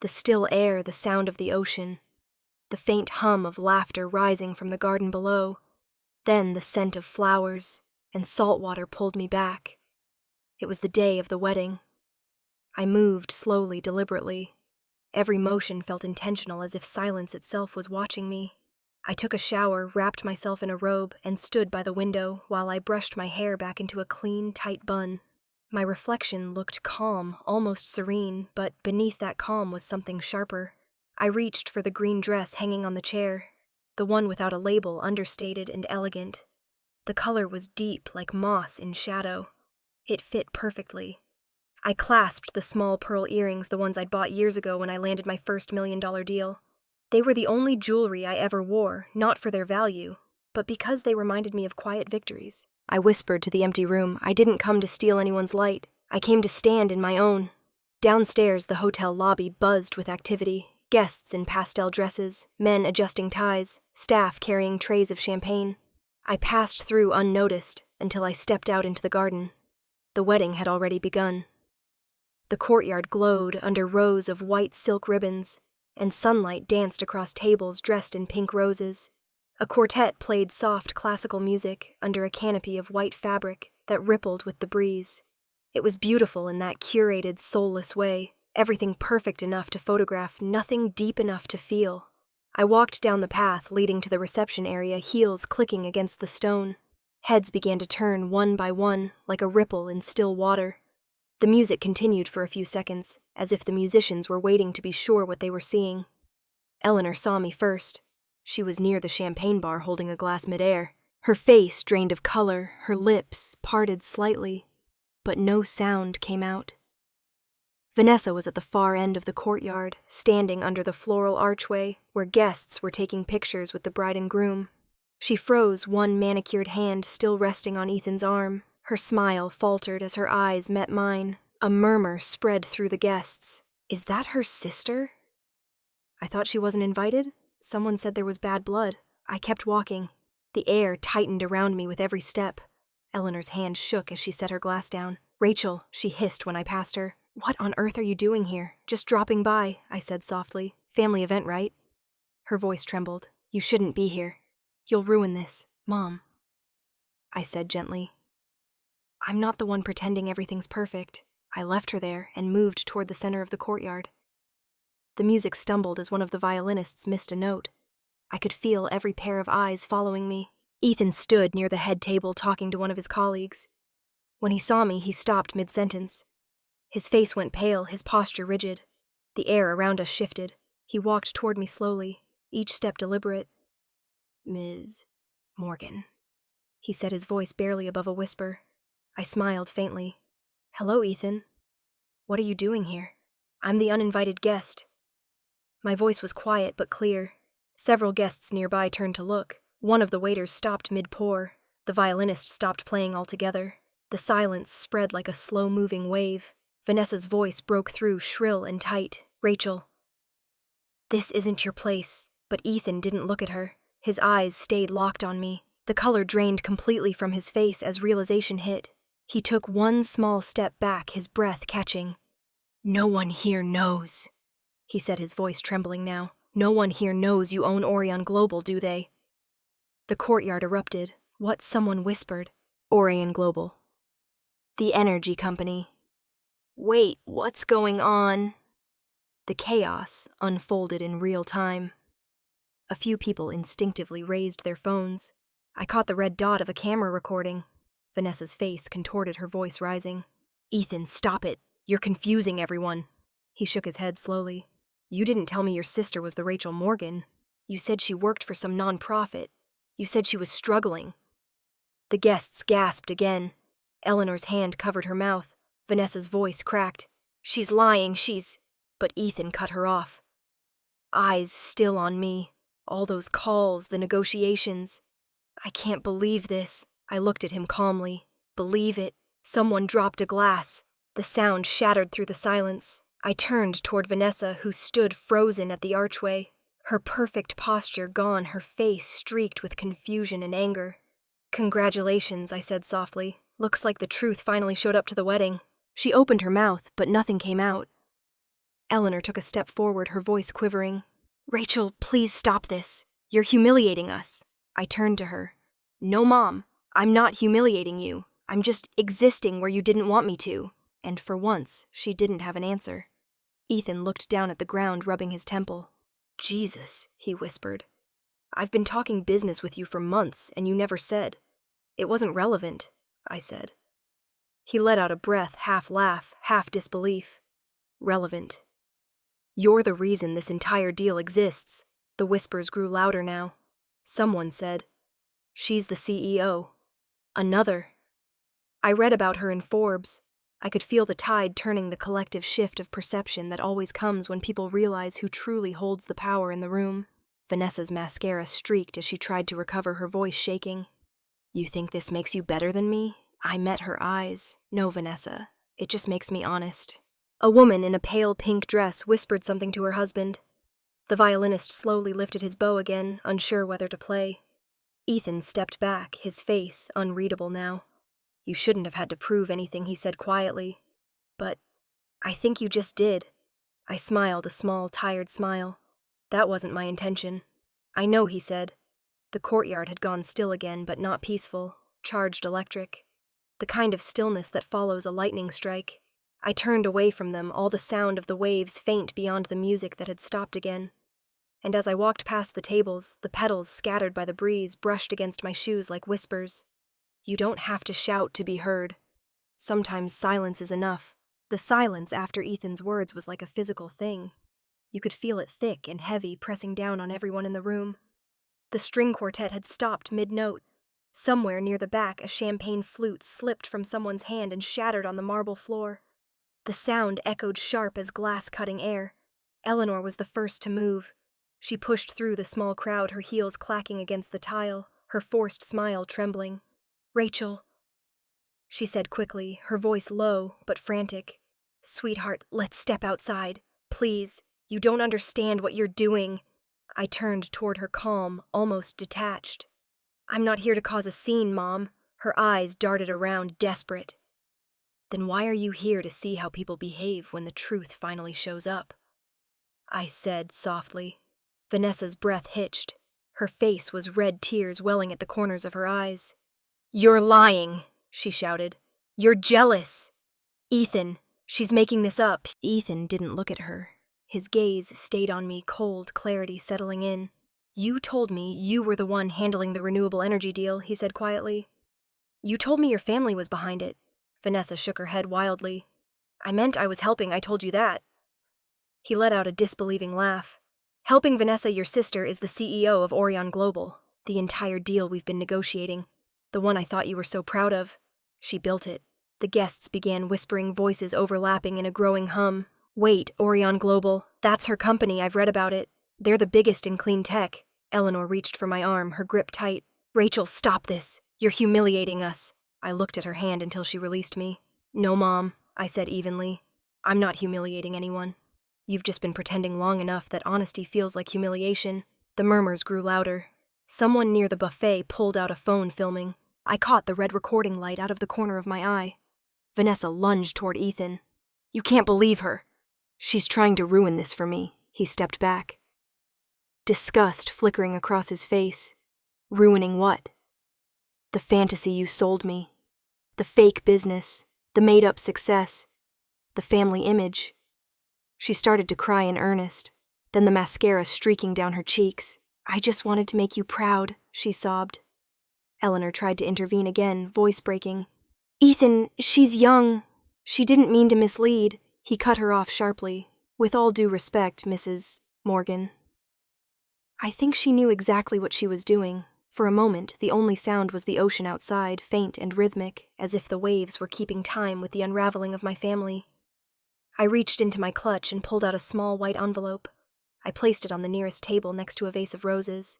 The still air, the sound of the ocean, the faint hum of laughter rising from the garden below. Then the scent of flowers, and salt water pulled me back. It was the day of the wedding. I moved slowly, deliberately. Every motion felt intentional, as if silence itself was watching me. I took a shower, wrapped myself in a robe, and stood by the window while I brushed my hair back into a clean, tight bun. My reflection looked calm, almost serene, but beneath that calm was something sharper. I reached for the green dress hanging on the chair, the one without a label, understated and elegant. The color was deep, like moss in shadow. It fit perfectly. I clasped the small pearl earrings, the ones I'd bought years ago when I landed my first $1 million deal. They were the only jewelry I ever wore, not for their value, but because they reminded me of quiet victories. I whispered to the empty room, I didn't come to steal anyone's light. I came to stand in my own. Downstairs, the hotel lobby buzzed with activity. Guests in pastel dresses, men adjusting ties, staff carrying trays of champagne. I passed through unnoticed until I stepped out into the garden. The wedding had already begun. The courtyard glowed under rows of white silk ribbons, and sunlight danced across tables dressed in pink roses. A quartet played soft classical music under a canopy of white fabric that rippled with the breeze. It was beautiful in that curated, soulless way, everything perfect enough to photograph, nothing deep enough to feel. I walked down the path leading to the reception area, heels clicking against the stone. Heads began to turn one by one, like a ripple in still water. The music continued for a few seconds, as if the musicians were waiting to be sure what they were seeing. Eleanor saw me first. She was near the champagne bar holding a glass midair. Her face drained of color, her lips parted slightly, but no sound came out. Vanessa was at the far end of the courtyard, standing under the floral archway where guests were taking pictures with the bride and groom. She froze, one manicured hand still resting on Ethan's arm. Her smile faltered as her eyes met mine. A murmur spread through the guests. Is that her sister? I thought she wasn't invited. Someone said there was bad blood. I kept walking. The air tightened around me with every step. Eleanor's hand shook as she set her glass down. Rachel, she hissed when I passed her. What on earth are you doing here? Just dropping by, I said softly. Family event, right? Her voice trembled. You shouldn't be here. You'll ruin this, Mom. I said gently. I'm not the one pretending everything's perfect. I left her there and moved toward the center of the courtyard. The music stumbled as one of the violinists missed a note. I could feel every pair of eyes following me. Ethan stood near the head table talking to one of his colleagues. When he saw me, he stopped mid-sentence. His face went pale, his posture rigid. The air around us shifted. He walked toward me slowly, each step deliberate. Ms. Morgan, he said, his voice barely above a whisper. I smiled faintly. Hello, Ethan. What are you doing here? I'm the uninvited guest. My voice was quiet but clear. Several guests nearby turned to look. One of the waiters stopped mid-pour. The violinist stopped playing altogether. The silence spread like a slow-moving wave. Vanessa's voice broke through, shrill and tight. Rachel. This isn't your place. But Ethan didn't look at her. His eyes stayed locked on me. The color drained completely from his face as realization hit. He took one small step back, his breath catching. No one here knows, he said, his voice trembling now. No one here knows you own Orion Global, do they? The courtyard erupted. What? Someone whispered. Orion Global. The energy company. Wait, what's going on? The chaos unfolded in real time. A few people instinctively raised their phones. I caught the red dot of a camera recording. Vanessa's face contorted, her voice rising. "Ethan, stop it. You're confusing everyone." He shook his head slowly. "You didn't tell me your sister was the Rachel Morgan. You said she worked for some nonprofit. You said she was struggling." The guests gasped again. Eleanor's hand covered her mouth. Vanessa's voice cracked. "She's lying, she's—" But Ethan cut her off. Eyes still on me. All those calls, the negotiations. "I can't believe this." I looked at him calmly. "Believe it." Someone dropped a glass. The sound shattered through the silence. I turned toward Vanessa, who stood frozen at the archway. Her perfect posture gone, her face streaked with confusion and anger. "Congratulations," I said softly. "Looks like the truth finally showed up to the wedding." She opened her mouth, but nothing came out. Eleanor took a step forward, her voice quivering. "Rachel, please stop this. You're humiliating us." I turned to her. "No, Mom. I'm not humiliating you. I'm just existing where you didn't want me to." And for once, she didn't have an answer. Ethan looked down at the ground, rubbing his temple. "Jesus," he whispered. "I've been talking business with you for months, and you never said." "It wasn't relevant," I said. He let out a breath, half laugh, half disbelief. "Relevant. You're the reason this entire deal exists." The whispers grew louder now. Someone said, "She's the CEO." Another. I read about her in Forbes. I could feel the tide turning, the collective shift of perception that always comes when people realize who truly holds the power in the room. Vanessa's mascara streaked as she tried to recover, her voice shaking. "You think this makes you better than me?" I met her eyes. "No, Vanessa. It just makes me honest." A woman in a pale pink dress whispered something to her husband. The violinist slowly lifted his bow again, unsure whether to play. Ethan stepped back, his face unreadable now. "You shouldn't have had to prove anything," he said quietly. "But I think you just did." I smiled, a small, tired smile. "That wasn't my intention." "I know," he said. The courtyard had gone still again, but not peaceful, charged electric. The kind of stillness that follows a lightning strike. I turned away from them, all the sound of the waves faint beyond the music that had stopped again. And as I walked past the tables, the petals scattered by the breeze brushed against my shoes like whispers. You don't have to shout to be heard. Sometimes silence is enough. The silence after Ethan's words was like a physical thing. You could feel it thick and heavy, pressing down on everyone in the room. The string quartet had stopped mid-note. Somewhere near the back, a champagne flute slipped from someone's hand and shattered on the marble floor. The sound echoed sharp as glass cutting air. Eleanor was the first to move. She pushed through the small crowd, her heels clacking against the tile, her forced smile trembling. "Rachel," she said quickly, her voice low but frantic. "Sweetheart, let's step outside. Please, you don't understand what you're doing." I turned toward her, calm, almost detached. "I'm not here to cause a scene, Mom." Her eyes darted around, desperate. "Then why are you here to see how people behave when the truth finally shows up?" I said softly. Vanessa's breath hitched. Her face was red, tears welling at the corners of her eyes. "You're lying," she shouted. "You're jealous." "Ethan, she's making this up." Ethan didn't look at her. His gaze stayed on me, cold clarity settling in. "You told me you were the one handling the renewable energy deal," he said quietly. "You told me your family was behind it." Vanessa shook her head wildly. "I meant I was helping, I told you that." He let out a disbelieving laugh. "Helping Vanessa, your sister, is the CEO of Orion Global. The entire deal we've been negotiating. The one I thought you were so proud of. She built it." The guests began whispering, voices overlapping in a growing hum. "Wait, Orion Global. That's her company, I've read about it. They're the biggest in clean tech." Eleanor reached for my arm, her grip tight. "Rachel, stop this. You're humiliating us." I looked at her hand until she released me. "No, Mom," I said evenly. "I'm not humiliating anyone. You've just been pretending long enough that honesty feels like humiliation." The murmurs grew louder. Someone near the buffet pulled out a phone, filming. I caught the red recording light out of the corner of my eye. Vanessa lunged toward Ethan. "You can't believe her. She's trying to ruin this for me." He stepped back. Disgust flickering across his face. "Ruining what?" "The fantasy you sold me. The fake business. The made-up success. The family image." She started to cry in earnest, then the mascara streaking down her cheeks. "I just wanted to make you proud," she sobbed. Eleanor tried to intervene again, voice breaking. "Ethan, she's young. She didn't mean to mislead." He cut her off sharply. "With all due respect, Mrs. Morgan." I think she knew exactly what she was doing. For a moment, the only sound was the ocean outside, faint and rhythmic, as if the waves were keeping time with the unraveling of my family. I reached into my clutch and pulled out a small white envelope. I placed it on the nearest table next to a vase of roses.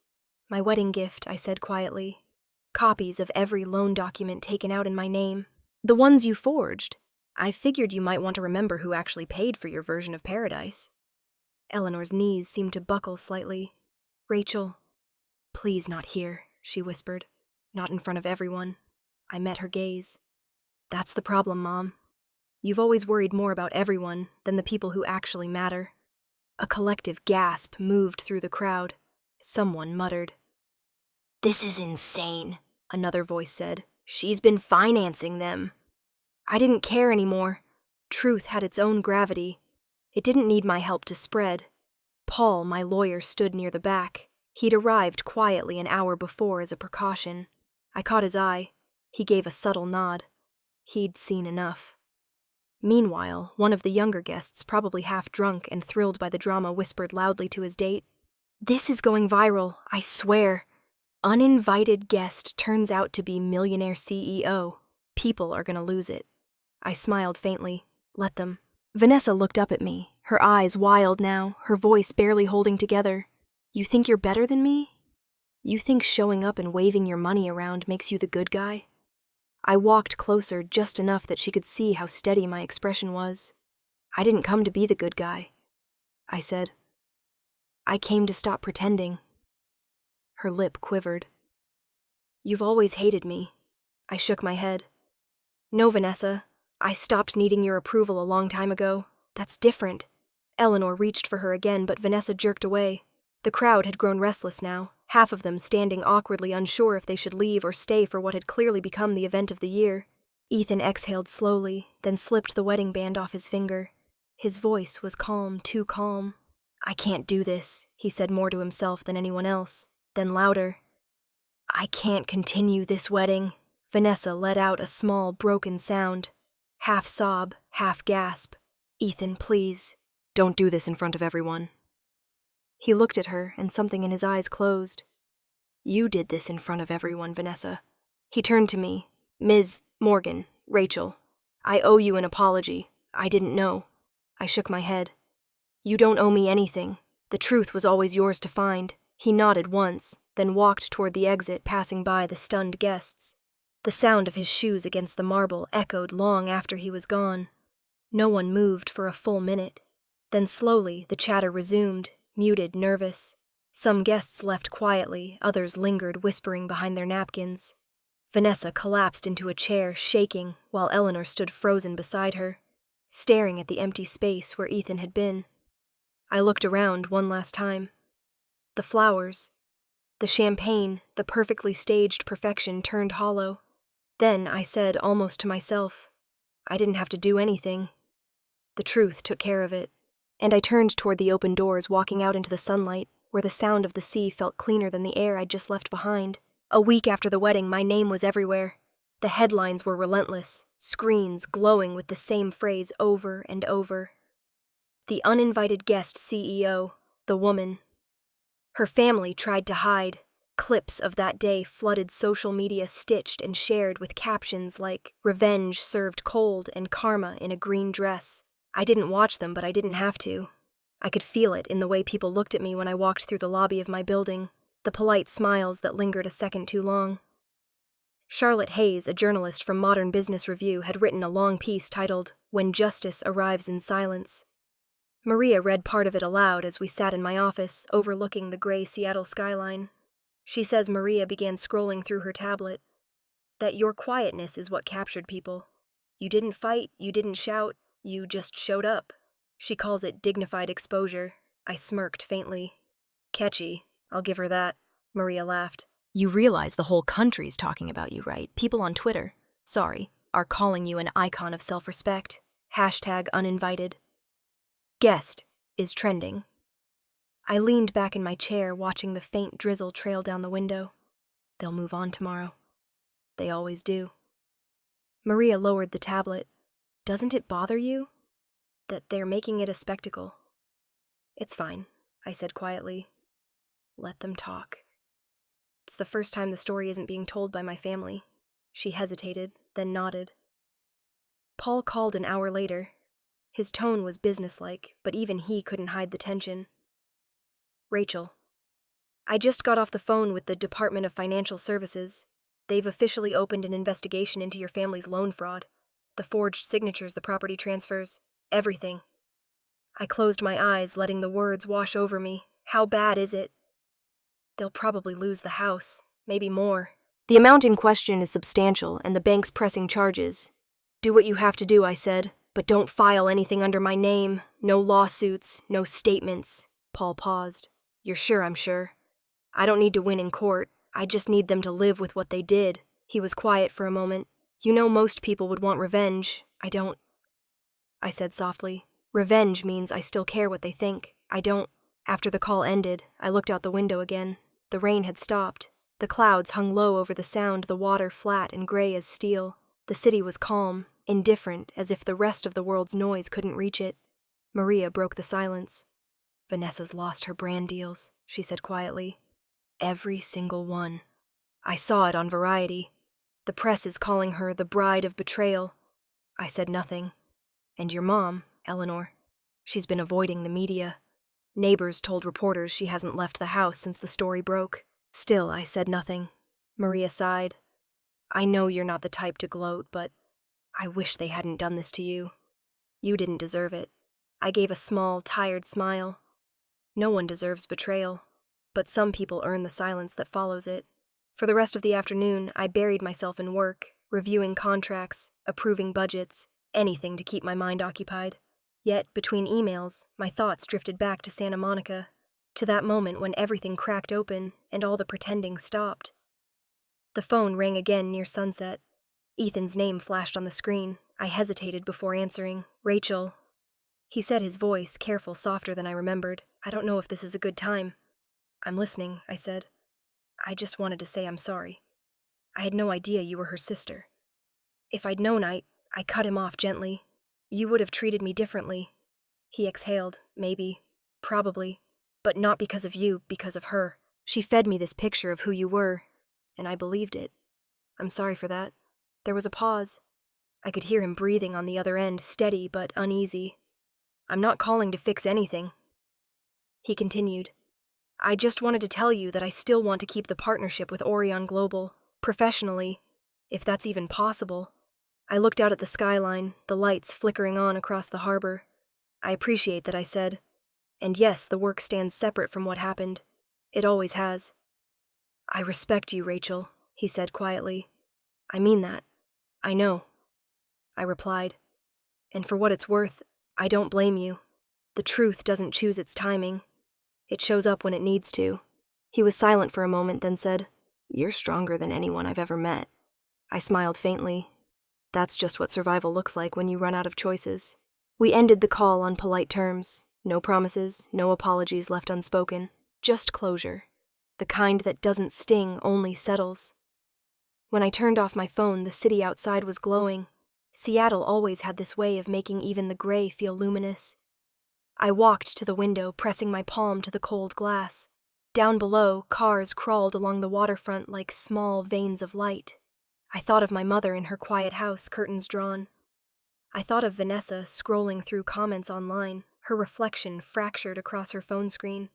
"My wedding gift," I said quietly. "Copies of every loan document taken out in my name. The ones you forged. I figured you might want to remember who actually paid for your version of paradise." Eleanor's knees seemed to buckle slightly. "Rachel, please not here," she whispered. "Not in front of everyone." I met her gaze. "That's the problem, Mom. You've always worried more about everyone than the people who actually matter." A collective gasp moved through the crowd. Someone muttered. "This is insane," another voice said. "She's been financing them." I didn't care anymore. Truth had its own gravity. It didn't need my help to spread. Paul, my lawyer, stood near the back. He'd arrived quietly an hour before as a precaution. I caught his eye. He gave a subtle nod. He'd seen enough. Meanwhile, one of the younger guests, probably half drunk and thrilled by the drama, whispered loudly to his date, "This is going viral, I swear. Uninvited guest turns out to be millionaire CEO. People are gonna lose it." I smiled faintly. "Let them." Vanessa looked up at me, her eyes wild now, her voice barely holding together. "You think you're better than me? You think showing up and waving your money around makes you the good guy?" I walked closer just enough that she could see how steady my expression was. "I didn't come to be the good guy," I said. "I came to stop pretending." Her lip quivered. "You've always hated me." I shook my head. "No, Vanessa. I stopped needing your approval a long time ago. That's different." Eleanor reached for her again, but Vanessa jerked away. The crowd had grown restless now, half of them standing awkwardly unsure if they should leave or stay for what had clearly become the event of the year. Ethan exhaled slowly, then slipped the wedding band off his finger. His voice was calm, too calm. "I can't do this," he said more to himself than anyone else. Then louder, "I can't continue this wedding." Vanessa let out a small, broken sound. Half sob, half gasp. "Ethan, please, don't do this in front of everyone." He looked at her, and something in his eyes closed. "You did this in front of everyone, Vanessa." He turned to me. "Ms. Morgan, Rachel, I owe you an apology. I didn't know." I shook my head. "You don't owe me anything. The truth was always yours to find." He nodded once, then walked toward the exit, passing by the stunned guests. The sound of his shoes against the marble echoed long after he was gone. No one moved for a full minute. Then slowly the chatter resumed, muted, nervous. Some guests left quietly, others lingered, whispering behind their napkins. Vanessa collapsed into a chair, shaking, while Eleanor stood frozen beside her, staring at the empty space where Ethan had been. I looked around one last time. The flowers, the champagne, the perfectly staged perfection turned hollow. Then I said, almost to myself, I didn't have to do anything. The truth took care of it. And I turned toward the open doors, walking out into the sunlight, where the sound of the sea felt cleaner than the air I'd just left behind. A week after the wedding, my name was everywhere. The headlines were relentless, screens glowing with the same phrase over and over. The uninvited guest CEO, the woman. Her family tried to hide. Clips of that day flooded social media, stitched and shared with captions like "Revenge served cold" and "Karma in a green dress." I didn't watch them, but I didn't have to. I could feel it in the way people looked at me when I walked through the lobby of my building, the polite smiles that lingered a second too long. Charlotte Hayes, a journalist from Modern Business Review, had written a long piece titled "When Justice Arrives in Silence." Maria read part of it aloud as we sat in my office, overlooking the gray Seattle skyline. She says Maria began scrolling through her tablet. That your quietness is what captured people. You didn't fight, you didn't shout, you just showed up. She calls it dignified exposure. I smirked faintly. Catchy, I'll give her that. Maria laughed. You realize the whole country's talking about you, right? People on Twitter, are calling you an icon of self-respect. #uninvited. Guest is trending. I leaned back in my chair, watching the faint drizzle trail down the window. They'll move on tomorrow. They always do. Maria lowered the tablet. Doesn't it bother you that they're making it a spectacle? It's fine, I said quietly. Let them talk. It's the first time the story isn't being told by my family. She hesitated, then nodded. Paul called an hour later. His tone was businesslike, but even he couldn't hide the tension. Rachel, I just got off the phone with the Department of Financial Services. They've officially opened an investigation into your family's loan fraud. The forged signatures, the property transfers, everything. I closed my eyes, letting the words wash over me. How bad is it? They'll probably lose the house, maybe more. The amount in question is substantial, and the bank's pressing charges. Do what you have to do, I said, but don't file anything under my name. No lawsuits, no statements. Paul paused. You're sure I'm sure? I don't need to win in court. I just need them to live with what they did. He was quiet for a moment. You know most people would want revenge. I don't. I said softly. Revenge means I still care what they think. I don't. After the call ended, I looked out the window again. The rain had stopped. The clouds hung low over the sound, the water flat and gray as steel. The city was calm, indifferent, as if the rest of the world's noise couldn't reach it. Maria broke the silence. Vanessa's lost her brand deals, she said quietly. Every single one. I saw it on Variety. The press is calling her the bride of betrayal. I said nothing. And your mom, Eleanor. She's been avoiding the media. Neighbors told reporters she hasn't left the house since the story broke. Still, I said nothing. Maria sighed. I know you're not the type to gloat, but I wish they hadn't done this to you. You didn't deserve it. I gave a small, tired smile. No one deserves betrayal, but some people earn the silence that follows it. For the rest of the afternoon, I buried myself in work, reviewing contracts, approving budgets, anything to keep my mind occupied. Yet, between emails, my thoughts drifted back to Santa Monica, to that moment when everything cracked open and all the pretending stopped. The phone rang again near sunset. Ethan's name flashed on the screen. I hesitated before answering. Rachel. He said, his voice, careful, softer than I remembered. I don't know if this is a good time. I'm listening, I said. I just wanted to say I'm sorry. I had no idea you were her sister. If I'd known, I cut him off gently. You would have treated me differently. He exhaled. Maybe. Probably. But not because of you, because of her. She fed me this picture of who you were, and I believed it. I'm sorry for that. There was a pause. I could hear him breathing on the other end, steady but uneasy. I'm not calling to fix anything. He continued. I just wanted to tell you that I still want to keep the partnership with Orion Global, professionally, if that's even possible. I looked out at the skyline, the lights flickering on across the harbor. I appreciate that, I said. And yes, the work stands separate from what happened. It always has. I respect you, Rachel, he said quietly. I mean that. I know. I replied. And for what it's worth, I don't blame you. The truth doesn't choose its timing. It shows up when it needs to. He was silent for a moment, then said, You're stronger than anyone I've ever met. I smiled faintly. That's just what survival looks like when you run out of choices. We ended the call on polite terms. No promises, no apologies left unspoken. Just closure. The kind that doesn't sting, only settles. When I turned off my phone, the city outside was glowing. Seattle always had this way of making even the gray feel luminous. I walked to the window, pressing my palm to the cold glass. Down below, cars crawled along the waterfront like small veins of light. I thought of my mother in her quiet house, curtains drawn. I thought of Vanessa scrolling through comments online, her reflection fractured across her phone screen.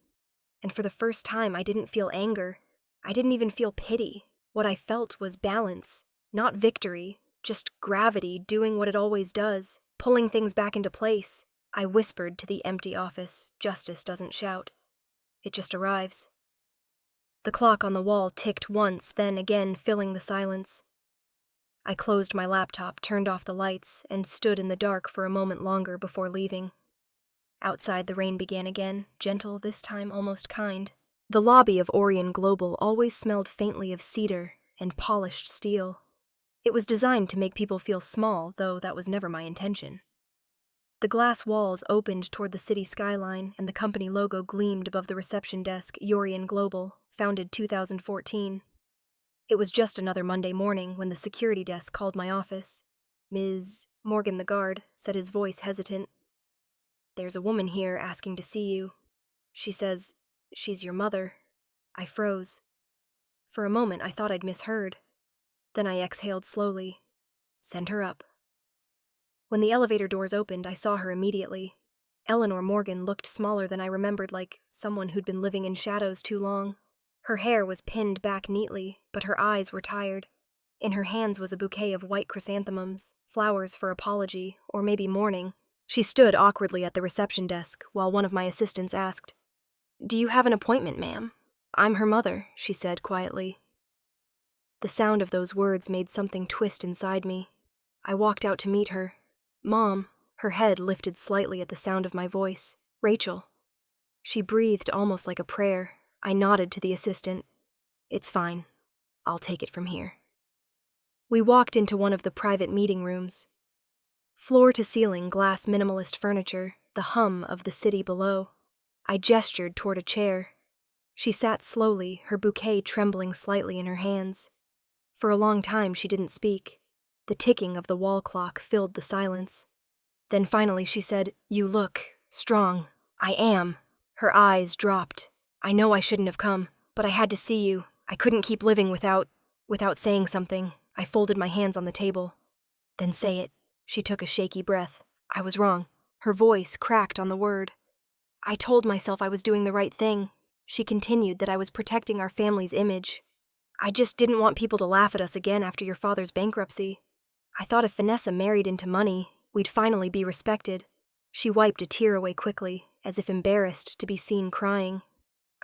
And for the first time, I didn't feel anger. I didn't even feel pity. What I felt was balance, not victory, just gravity doing what it always does, pulling things back into place. I whispered to the empty office, justice doesn't shout. It just arrives. The clock on the wall ticked once, then again, filling the silence. I closed my laptop, turned off the lights, and stood in the dark for a moment longer before leaving. Outside, the rain began again, gentle, this time almost kind. The lobby of Orion Global always smelled faintly of cedar and polished steel. It was designed to make people feel small, though that was never my intention. The glass walls opened toward the city skyline, and the company logo gleamed above the reception desk, Urian Global, founded 2014. It was just another Monday morning when the security desk called my office. Ms. Morgan, the guard, said, his voice hesitant. "There's a woman here asking to see you. She says she's your mother." I froze. For a moment, I thought I'd misheard. Then I exhaled slowly. "Send her up." When the elevator doors opened, I saw her immediately. Eleanor Morgan looked smaller than I remembered, like someone who'd been living in shadows too long. Her hair was pinned back neatly, but her eyes were tired. In her hands was a bouquet of white chrysanthemums, flowers for apology, or maybe mourning. She stood awkwardly at the reception desk while one of my assistants asked, "Do you have an appointment, ma'am?" "I'm her mother," she said quietly. The sound of those words made something twist inside me. I walked out to meet her. "Mom." Her head lifted slightly at the sound of my voice. "Rachel." She breathed almost like a prayer. I nodded to the assistant. "It's fine. I'll take it from here." We walked into one of the private meeting rooms. Floor-to-ceiling glass minimalist furniture, the hum of the city below. I gestured toward a chair. She sat slowly, her bouquet trembling slightly in her hands. For a long time she didn't speak. The ticking of the wall clock filled the silence. Then finally she said, "You look strong." "I am." Her eyes dropped. "I know I shouldn't have come, but I had to see you. I couldn't keep living without saying something." I folded my hands on the table. "Then say it." She took a shaky breath. "I was wrong." Her voice cracked on the word. "I told myself I was doing the right thing." She continued, "that I was protecting our family's image. I just didn't want people to laugh at us again after your father's bankruptcy. I thought if Vanessa married into money, we'd finally be respected." She wiped a tear away quickly, as if embarrassed to be seen crying.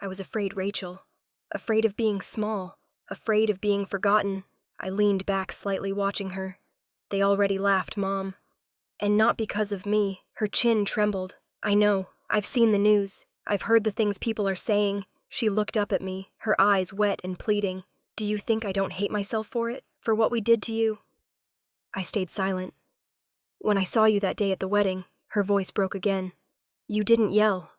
"I was afraid, Rachel. Afraid of being small. Afraid of being forgotten." I leaned back slightly, watching her. "They already laughed, Mom. And not because of me." Her chin trembled. "I know. I've seen the news. I've heard the things people are saying." She looked up at me, her eyes wet and pleading. "Do you think I don't hate myself for it? For what we did to you?" I stayed silent. "When I saw you that day at the wedding," her voice broke again. "You didn't yell.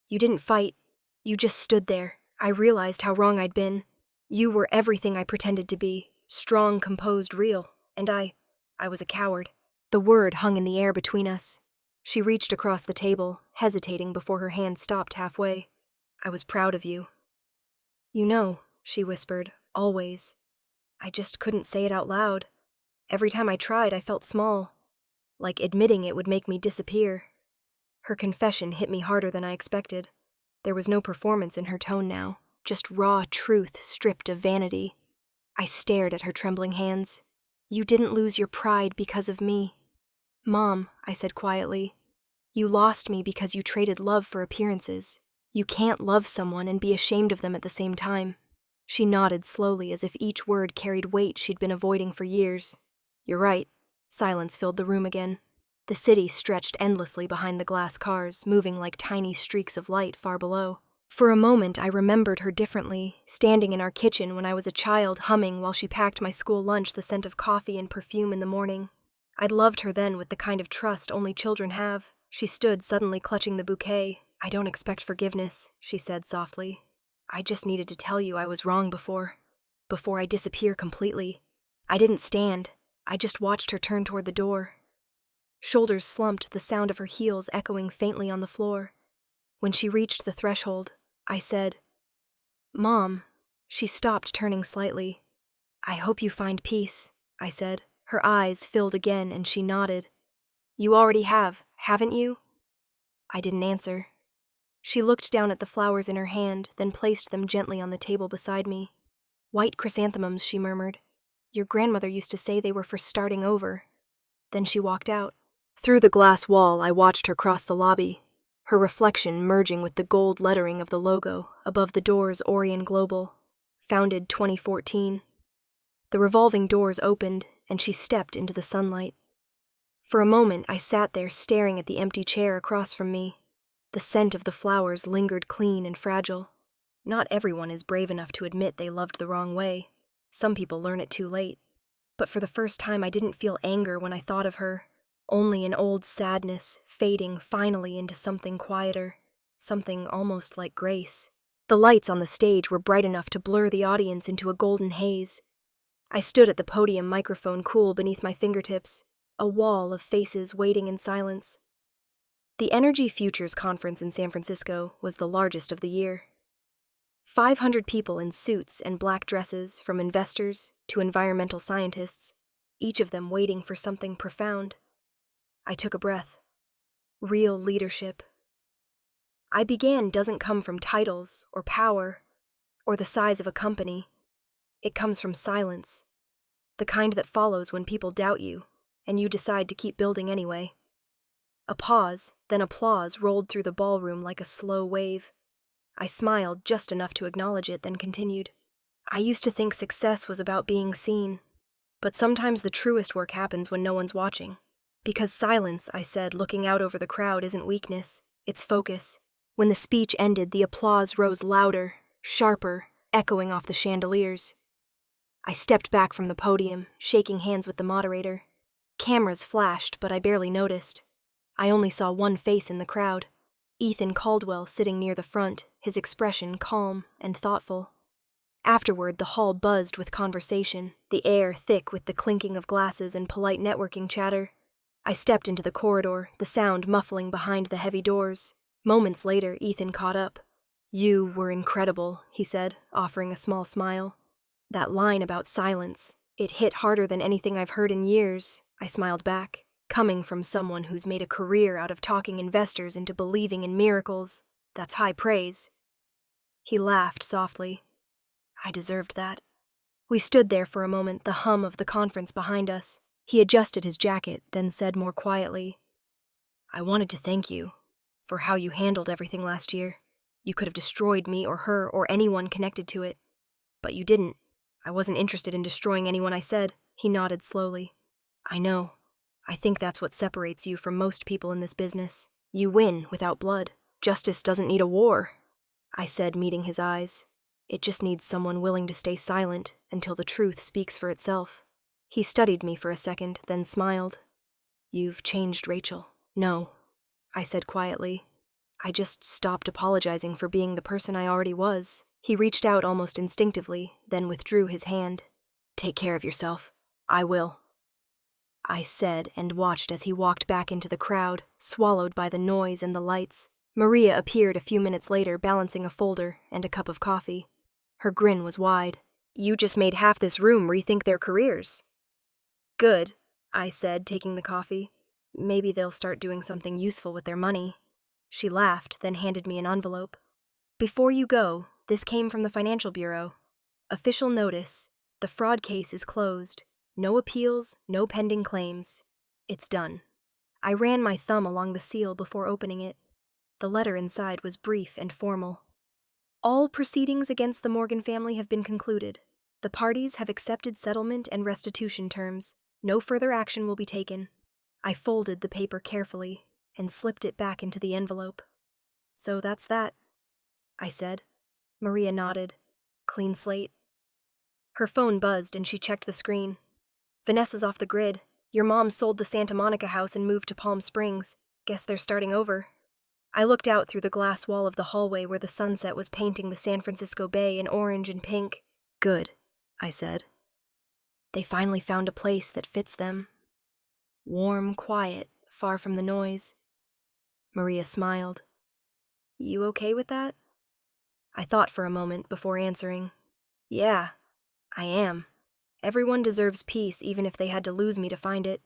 You didn't fight. You just stood there. I realized how wrong I'd been. You were everything I pretended to be. Strong, composed, real. And I was a coward." The word hung in the air between us. She reached across the table, hesitating before her hand stopped halfway. "I was proud of you." "You know," she whispered, "always. I just couldn't say it out loud. Every time I tried, I felt small. Like admitting it would make me disappear." Her confession hit me harder than I expected. There was no performance in her tone now, just raw truth stripped of vanity. I stared at her trembling hands. "You didn't lose your pride because of me." "Mom," I said quietly, "you lost me because you traded love for appearances. You can't love someone and be ashamed of them at the same time." She nodded slowly, as if each word carried weight she'd been avoiding for years. "You're right." Silence filled the room again. The city stretched endlessly behind the glass cars, moving like tiny streaks of light far below. For a moment, I remembered her differently, standing in our kitchen when I was a child, humming while she packed my school lunch, the scent of coffee and perfume in the morning. I'd loved her then with the kind of trust only children have. She stood, suddenly clutching the bouquet. "I don't expect forgiveness," she said softly. "I just needed to tell you I was wrong before I disappear completely." I didn't stand. I just watched her turn toward the door. Shoulders slumped, the sound of her heels echoing faintly on the floor. When she reached the threshold, I said, "Mom." She stopped, turning slightly. "I hope you find peace," I said. Her eyes filled again, and she nodded. "You already have, haven't you?" I didn't answer. She looked down at the flowers in her hand, then placed them gently on the table beside me. "White chrysanthemums," she murmured. "Your grandmother used to say they were for starting over." Then she walked out. Through the glass wall, I watched her cross the lobby, her reflection merging with the gold lettering of the logo above the doors, Urian Global, founded 2014. The revolving doors opened, and she stepped into the sunlight. For a moment, I sat there staring at the empty chair across from me. The scent of the flowers lingered clean and fragile. Not everyone is brave enough to admit they loved the wrong way. Some people learn it too late. But for the first time, I didn't feel anger when I thought of her. only an old sadness fading finally into something quieter, something almost like grace. The lights on the stage were bright enough to blur the audience into a golden haze. I stood at the podium, microphone cool beneath my fingertips, a wall of faces waiting in silence. The Energy Futures Conference in San Francisco was the largest of the year. 500 people in suits and black dresses, from investors to environmental scientists, each of them waiting for something profound. I took a breath. Real leadership. I began doesn't come from titles or power or the size of a company. It comes from silence, the kind that follows when people doubt you and you decide to keep building anyway. A pause, then applause rolled through the ballroom like a slow wave. I smiled just enough to acknowledge it, then continued. I used to think success was about being seen, but sometimes the truest work happens when no one's watching. Because silence, I said, looking out over the crowd, isn't weakness, it's focus. When the speech ended, the applause rose louder, sharper, echoing off the chandeliers. I stepped back from the podium, shaking hands with the moderator. Cameras flashed, but I barely noticed. I only saw one face in the crowd. Ethan Caldwell sitting near the front, his expression calm and thoughtful. Afterward, the hall buzzed with conversation, the air thick with the clinking of glasses and polite networking chatter. I stepped into the corridor, the sound muffling behind the heavy doors. Moments later, Ethan caught up. You were incredible, he said, offering a small smile. That line about silence, it hit harder than anything I've heard in years, I smiled back. Coming from someone who's made a career out of talking investors into believing in miracles, that's high praise. He laughed softly. I deserved that. We stood there for a moment, the hum of the conference behind us. He adjusted his jacket, then said more quietly, I wanted to thank you for how you handled everything last year. You could have destroyed me or her or anyone connected to it. But you didn't. I wasn't interested in destroying anyone, I said. He nodded slowly. I know. I think that's what separates you from most people in this business. You win without blood. Justice doesn't need a war, I said, meeting his eyes. It just needs someone willing to stay silent until the truth speaks for itself. He studied me for a second, then smiled. You've changed, Rachel. No, I said quietly. I just stopped apologizing for being the person I already was. He reached out almost instinctively, then withdrew his hand. Take care of yourself. I will, I said, and watched as he walked back into the crowd, swallowed by the noise and the lights. Maria appeared a few minutes later, balancing a folder and a cup of coffee. Her grin was wide. You just made half this room rethink their careers. Good, I said, taking the coffee. Maybe they'll start doing something useful with their money. She laughed, then handed me an envelope. Before you go, this came from the Financial Bureau. Official notice. The fraud case is closed. No appeals, no pending claims. It's done. I ran my thumb along the seal before opening it. The letter inside was brief and formal. All proceedings against the Morgan family have been concluded. The parties have accepted settlement and restitution terms. No further action will be taken. I folded the paper carefully and slipped it back into the envelope. So that's that, I said. Maria nodded. Clean slate. Her phone buzzed and she checked the screen. Vanessa's off the grid. Your mom sold the Santa Monica house and moved to Palm Springs. Guess they're starting over. I looked out through the glass wall of the hallway where the sunset was painting the San Francisco Bay in orange and pink. Good, I said. They finally found a place that fits them. Warm, quiet, far from the noise. Maria smiled. You okay with that? I thought for a moment before answering. Yeah, I am. Everyone deserves peace even if they had to lose me to find it.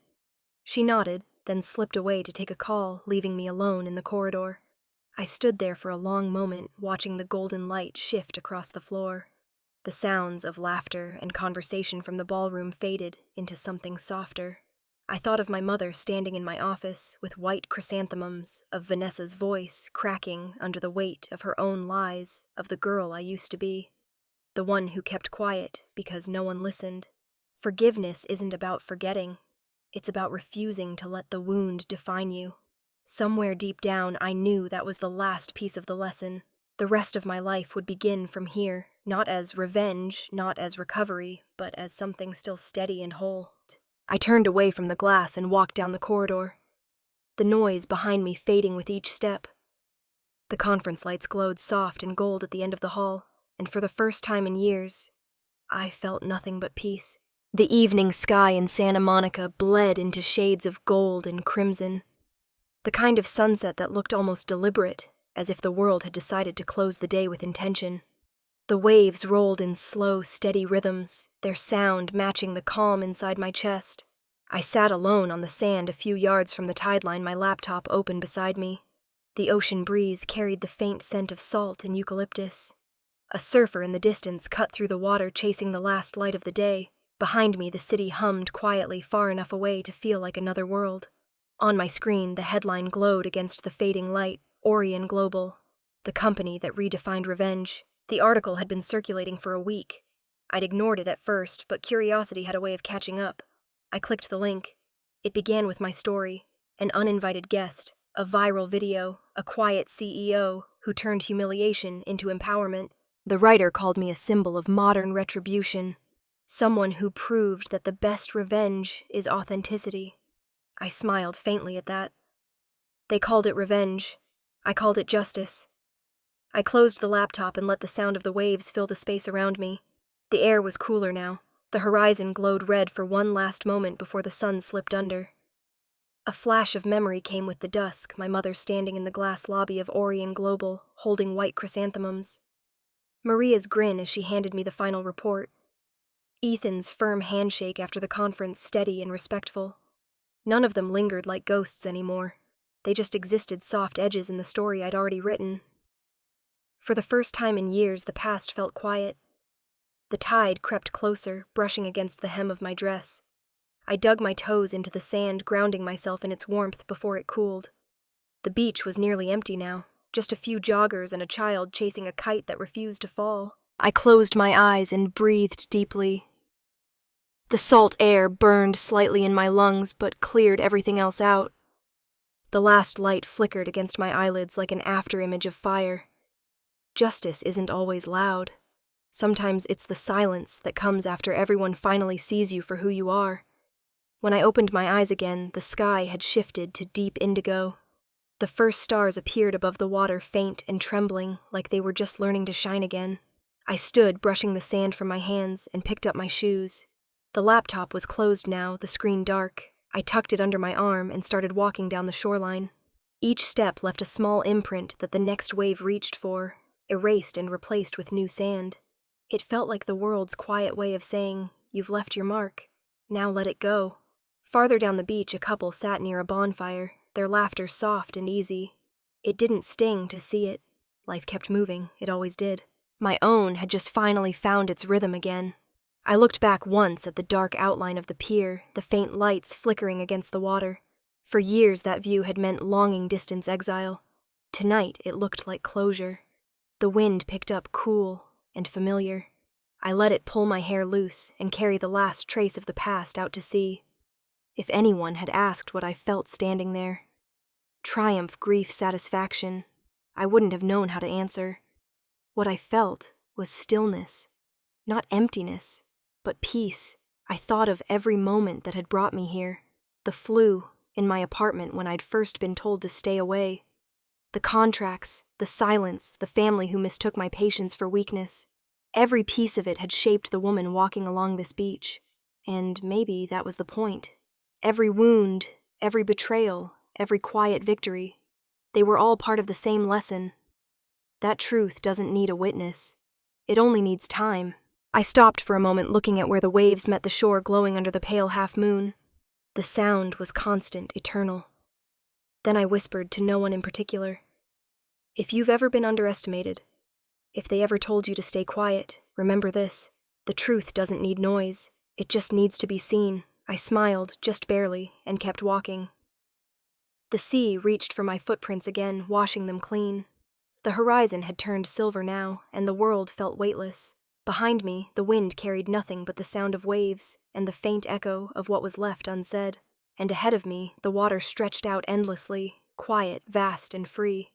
She nodded, then slipped away to take a call, leaving me alone in the corridor. I stood there for a long moment, watching the golden light shift across the floor. The sounds of laughter and conversation from the ballroom faded into something softer. I thought of my mother standing in my office with white chrysanthemums, of Vanessa's voice cracking under the weight of her own lies, of the girl I used to be. The one who kept quiet because no one listened. Forgiveness isn't about forgetting. It's about refusing to let the wound define you. Somewhere deep down, I knew that was the last piece of the lesson. The rest of my life would begin from here, not as revenge, not as recovery, but as something still steady and whole. I turned away from the glass and walked down the corridor, the noise behind me fading with each step. The conference lights glowed soft and gold at the end of the hall, and for the first time in years, I felt nothing but peace. The evening sky in Santa Monica bled into shades of gold and crimson, the kind of sunset that looked almost deliberate, as if the world had decided to close the day with intention. The waves rolled in slow, steady rhythms, their sound matching the calm inside my chest. I sat alone on the sand a few yards from the tide line, my laptop open beside me. The ocean breeze carried the faint scent of salt and eucalyptus. A surfer in the distance cut through the water, chasing the last light of the day. Behind me, the city hummed quietly, far enough away to feel like another world. On my screen, the headline glowed against the fading light: Orion Global, the company that redefined revenge. The article had been circulating for a week. I'd ignored it at first, but curiosity had a way of catching up. I clicked the link. It began with my story: an uninvited guest, a viral video, a quiet CEO who turned humiliation into empowerment. The writer called me a symbol of modern retribution, someone who proved that the best revenge is authenticity. I smiled faintly at that. They called it revenge. I called it justice. I closed the laptop and let the sound of the waves fill the space around me. The air was cooler now. The horizon glowed red for one last moment before the sun slipped under. A flash of memory came with the dusk, my mother standing in the glass lobby of Orion Global, holding white chrysanthemums. Maria's grin as she handed me the final report. Ethan's firm handshake after the conference, steady and respectful. None of them lingered like ghosts anymore. They just existed soft edges in the story I'd already written. For the first time in years, the past felt quiet. The tide crept closer, brushing against the hem of my dress. I dug my toes into the sand, grounding myself in its warmth before it cooled. The beach was nearly empty now, just a few joggers and a child chasing a kite that refused to fall. I closed my eyes and breathed deeply. The salt air burned slightly in my lungs, but cleared everything else out. The last light flickered against my eyelids like an afterimage of fire. Justice isn't always loud. Sometimes it's the silence that comes after everyone finally sees you for who you are. When I opened my eyes again, the sky had shifted to deep indigo. The first stars appeared above the water, faint and trembling, like they were just learning to shine again. I stood, brushing the sand from my hands, and picked up my shoes. The laptop was closed now, the screen dark. I tucked it under my arm and started walking down the shoreline. Each step left a small imprint that the next wave reached for, erased and replaced with new sand. It felt like the world's quiet way of saying, "You've left your mark. Now let it go." Farther down the beach, a couple sat near a bonfire, their laughter soft and easy. It didn't sting to see it. Life kept moving, it always did. My own had just finally found its rhythm again. I looked back once at the dark outline of the pier, the faint lights flickering against the water. For years that view had meant longing distance exile. Tonight it looked like closure. The wind picked up cool and familiar. I let it pull my hair loose and carry the last trace of the past out to sea. If anyone had asked what I felt standing there, triumph, grief, satisfaction, I wouldn't have known how to answer. What I felt was stillness, not emptiness, but peace. I thought of every moment that had brought me here. The flu in my apartment when I'd first been told to stay away. The contracts, the silence, the family who mistook my patience for weakness. Every piece of it had shaped the woman walking along this beach. And maybe that was the point. Every wound, every betrayal, every quiet victory, they were all part of the same lesson. That truth doesn't need a witness. It only needs time. I stopped for a moment, looking at where the waves met the shore, glowing under the pale half-moon. The sound was constant, eternal. Then I whispered to no one in particular. If you've ever been underestimated, if they ever told you to stay quiet, remember this. The truth doesn't need noise. It just needs to be seen. I smiled, just barely, and kept walking. The sea reached for my footprints again, washing them clean. The horizon had turned silver now, and the world felt weightless. Behind me, the wind carried nothing but the sound of waves and the faint echo of what was left unsaid. And ahead of me, the water stretched out endlessly, quiet, vast, and free.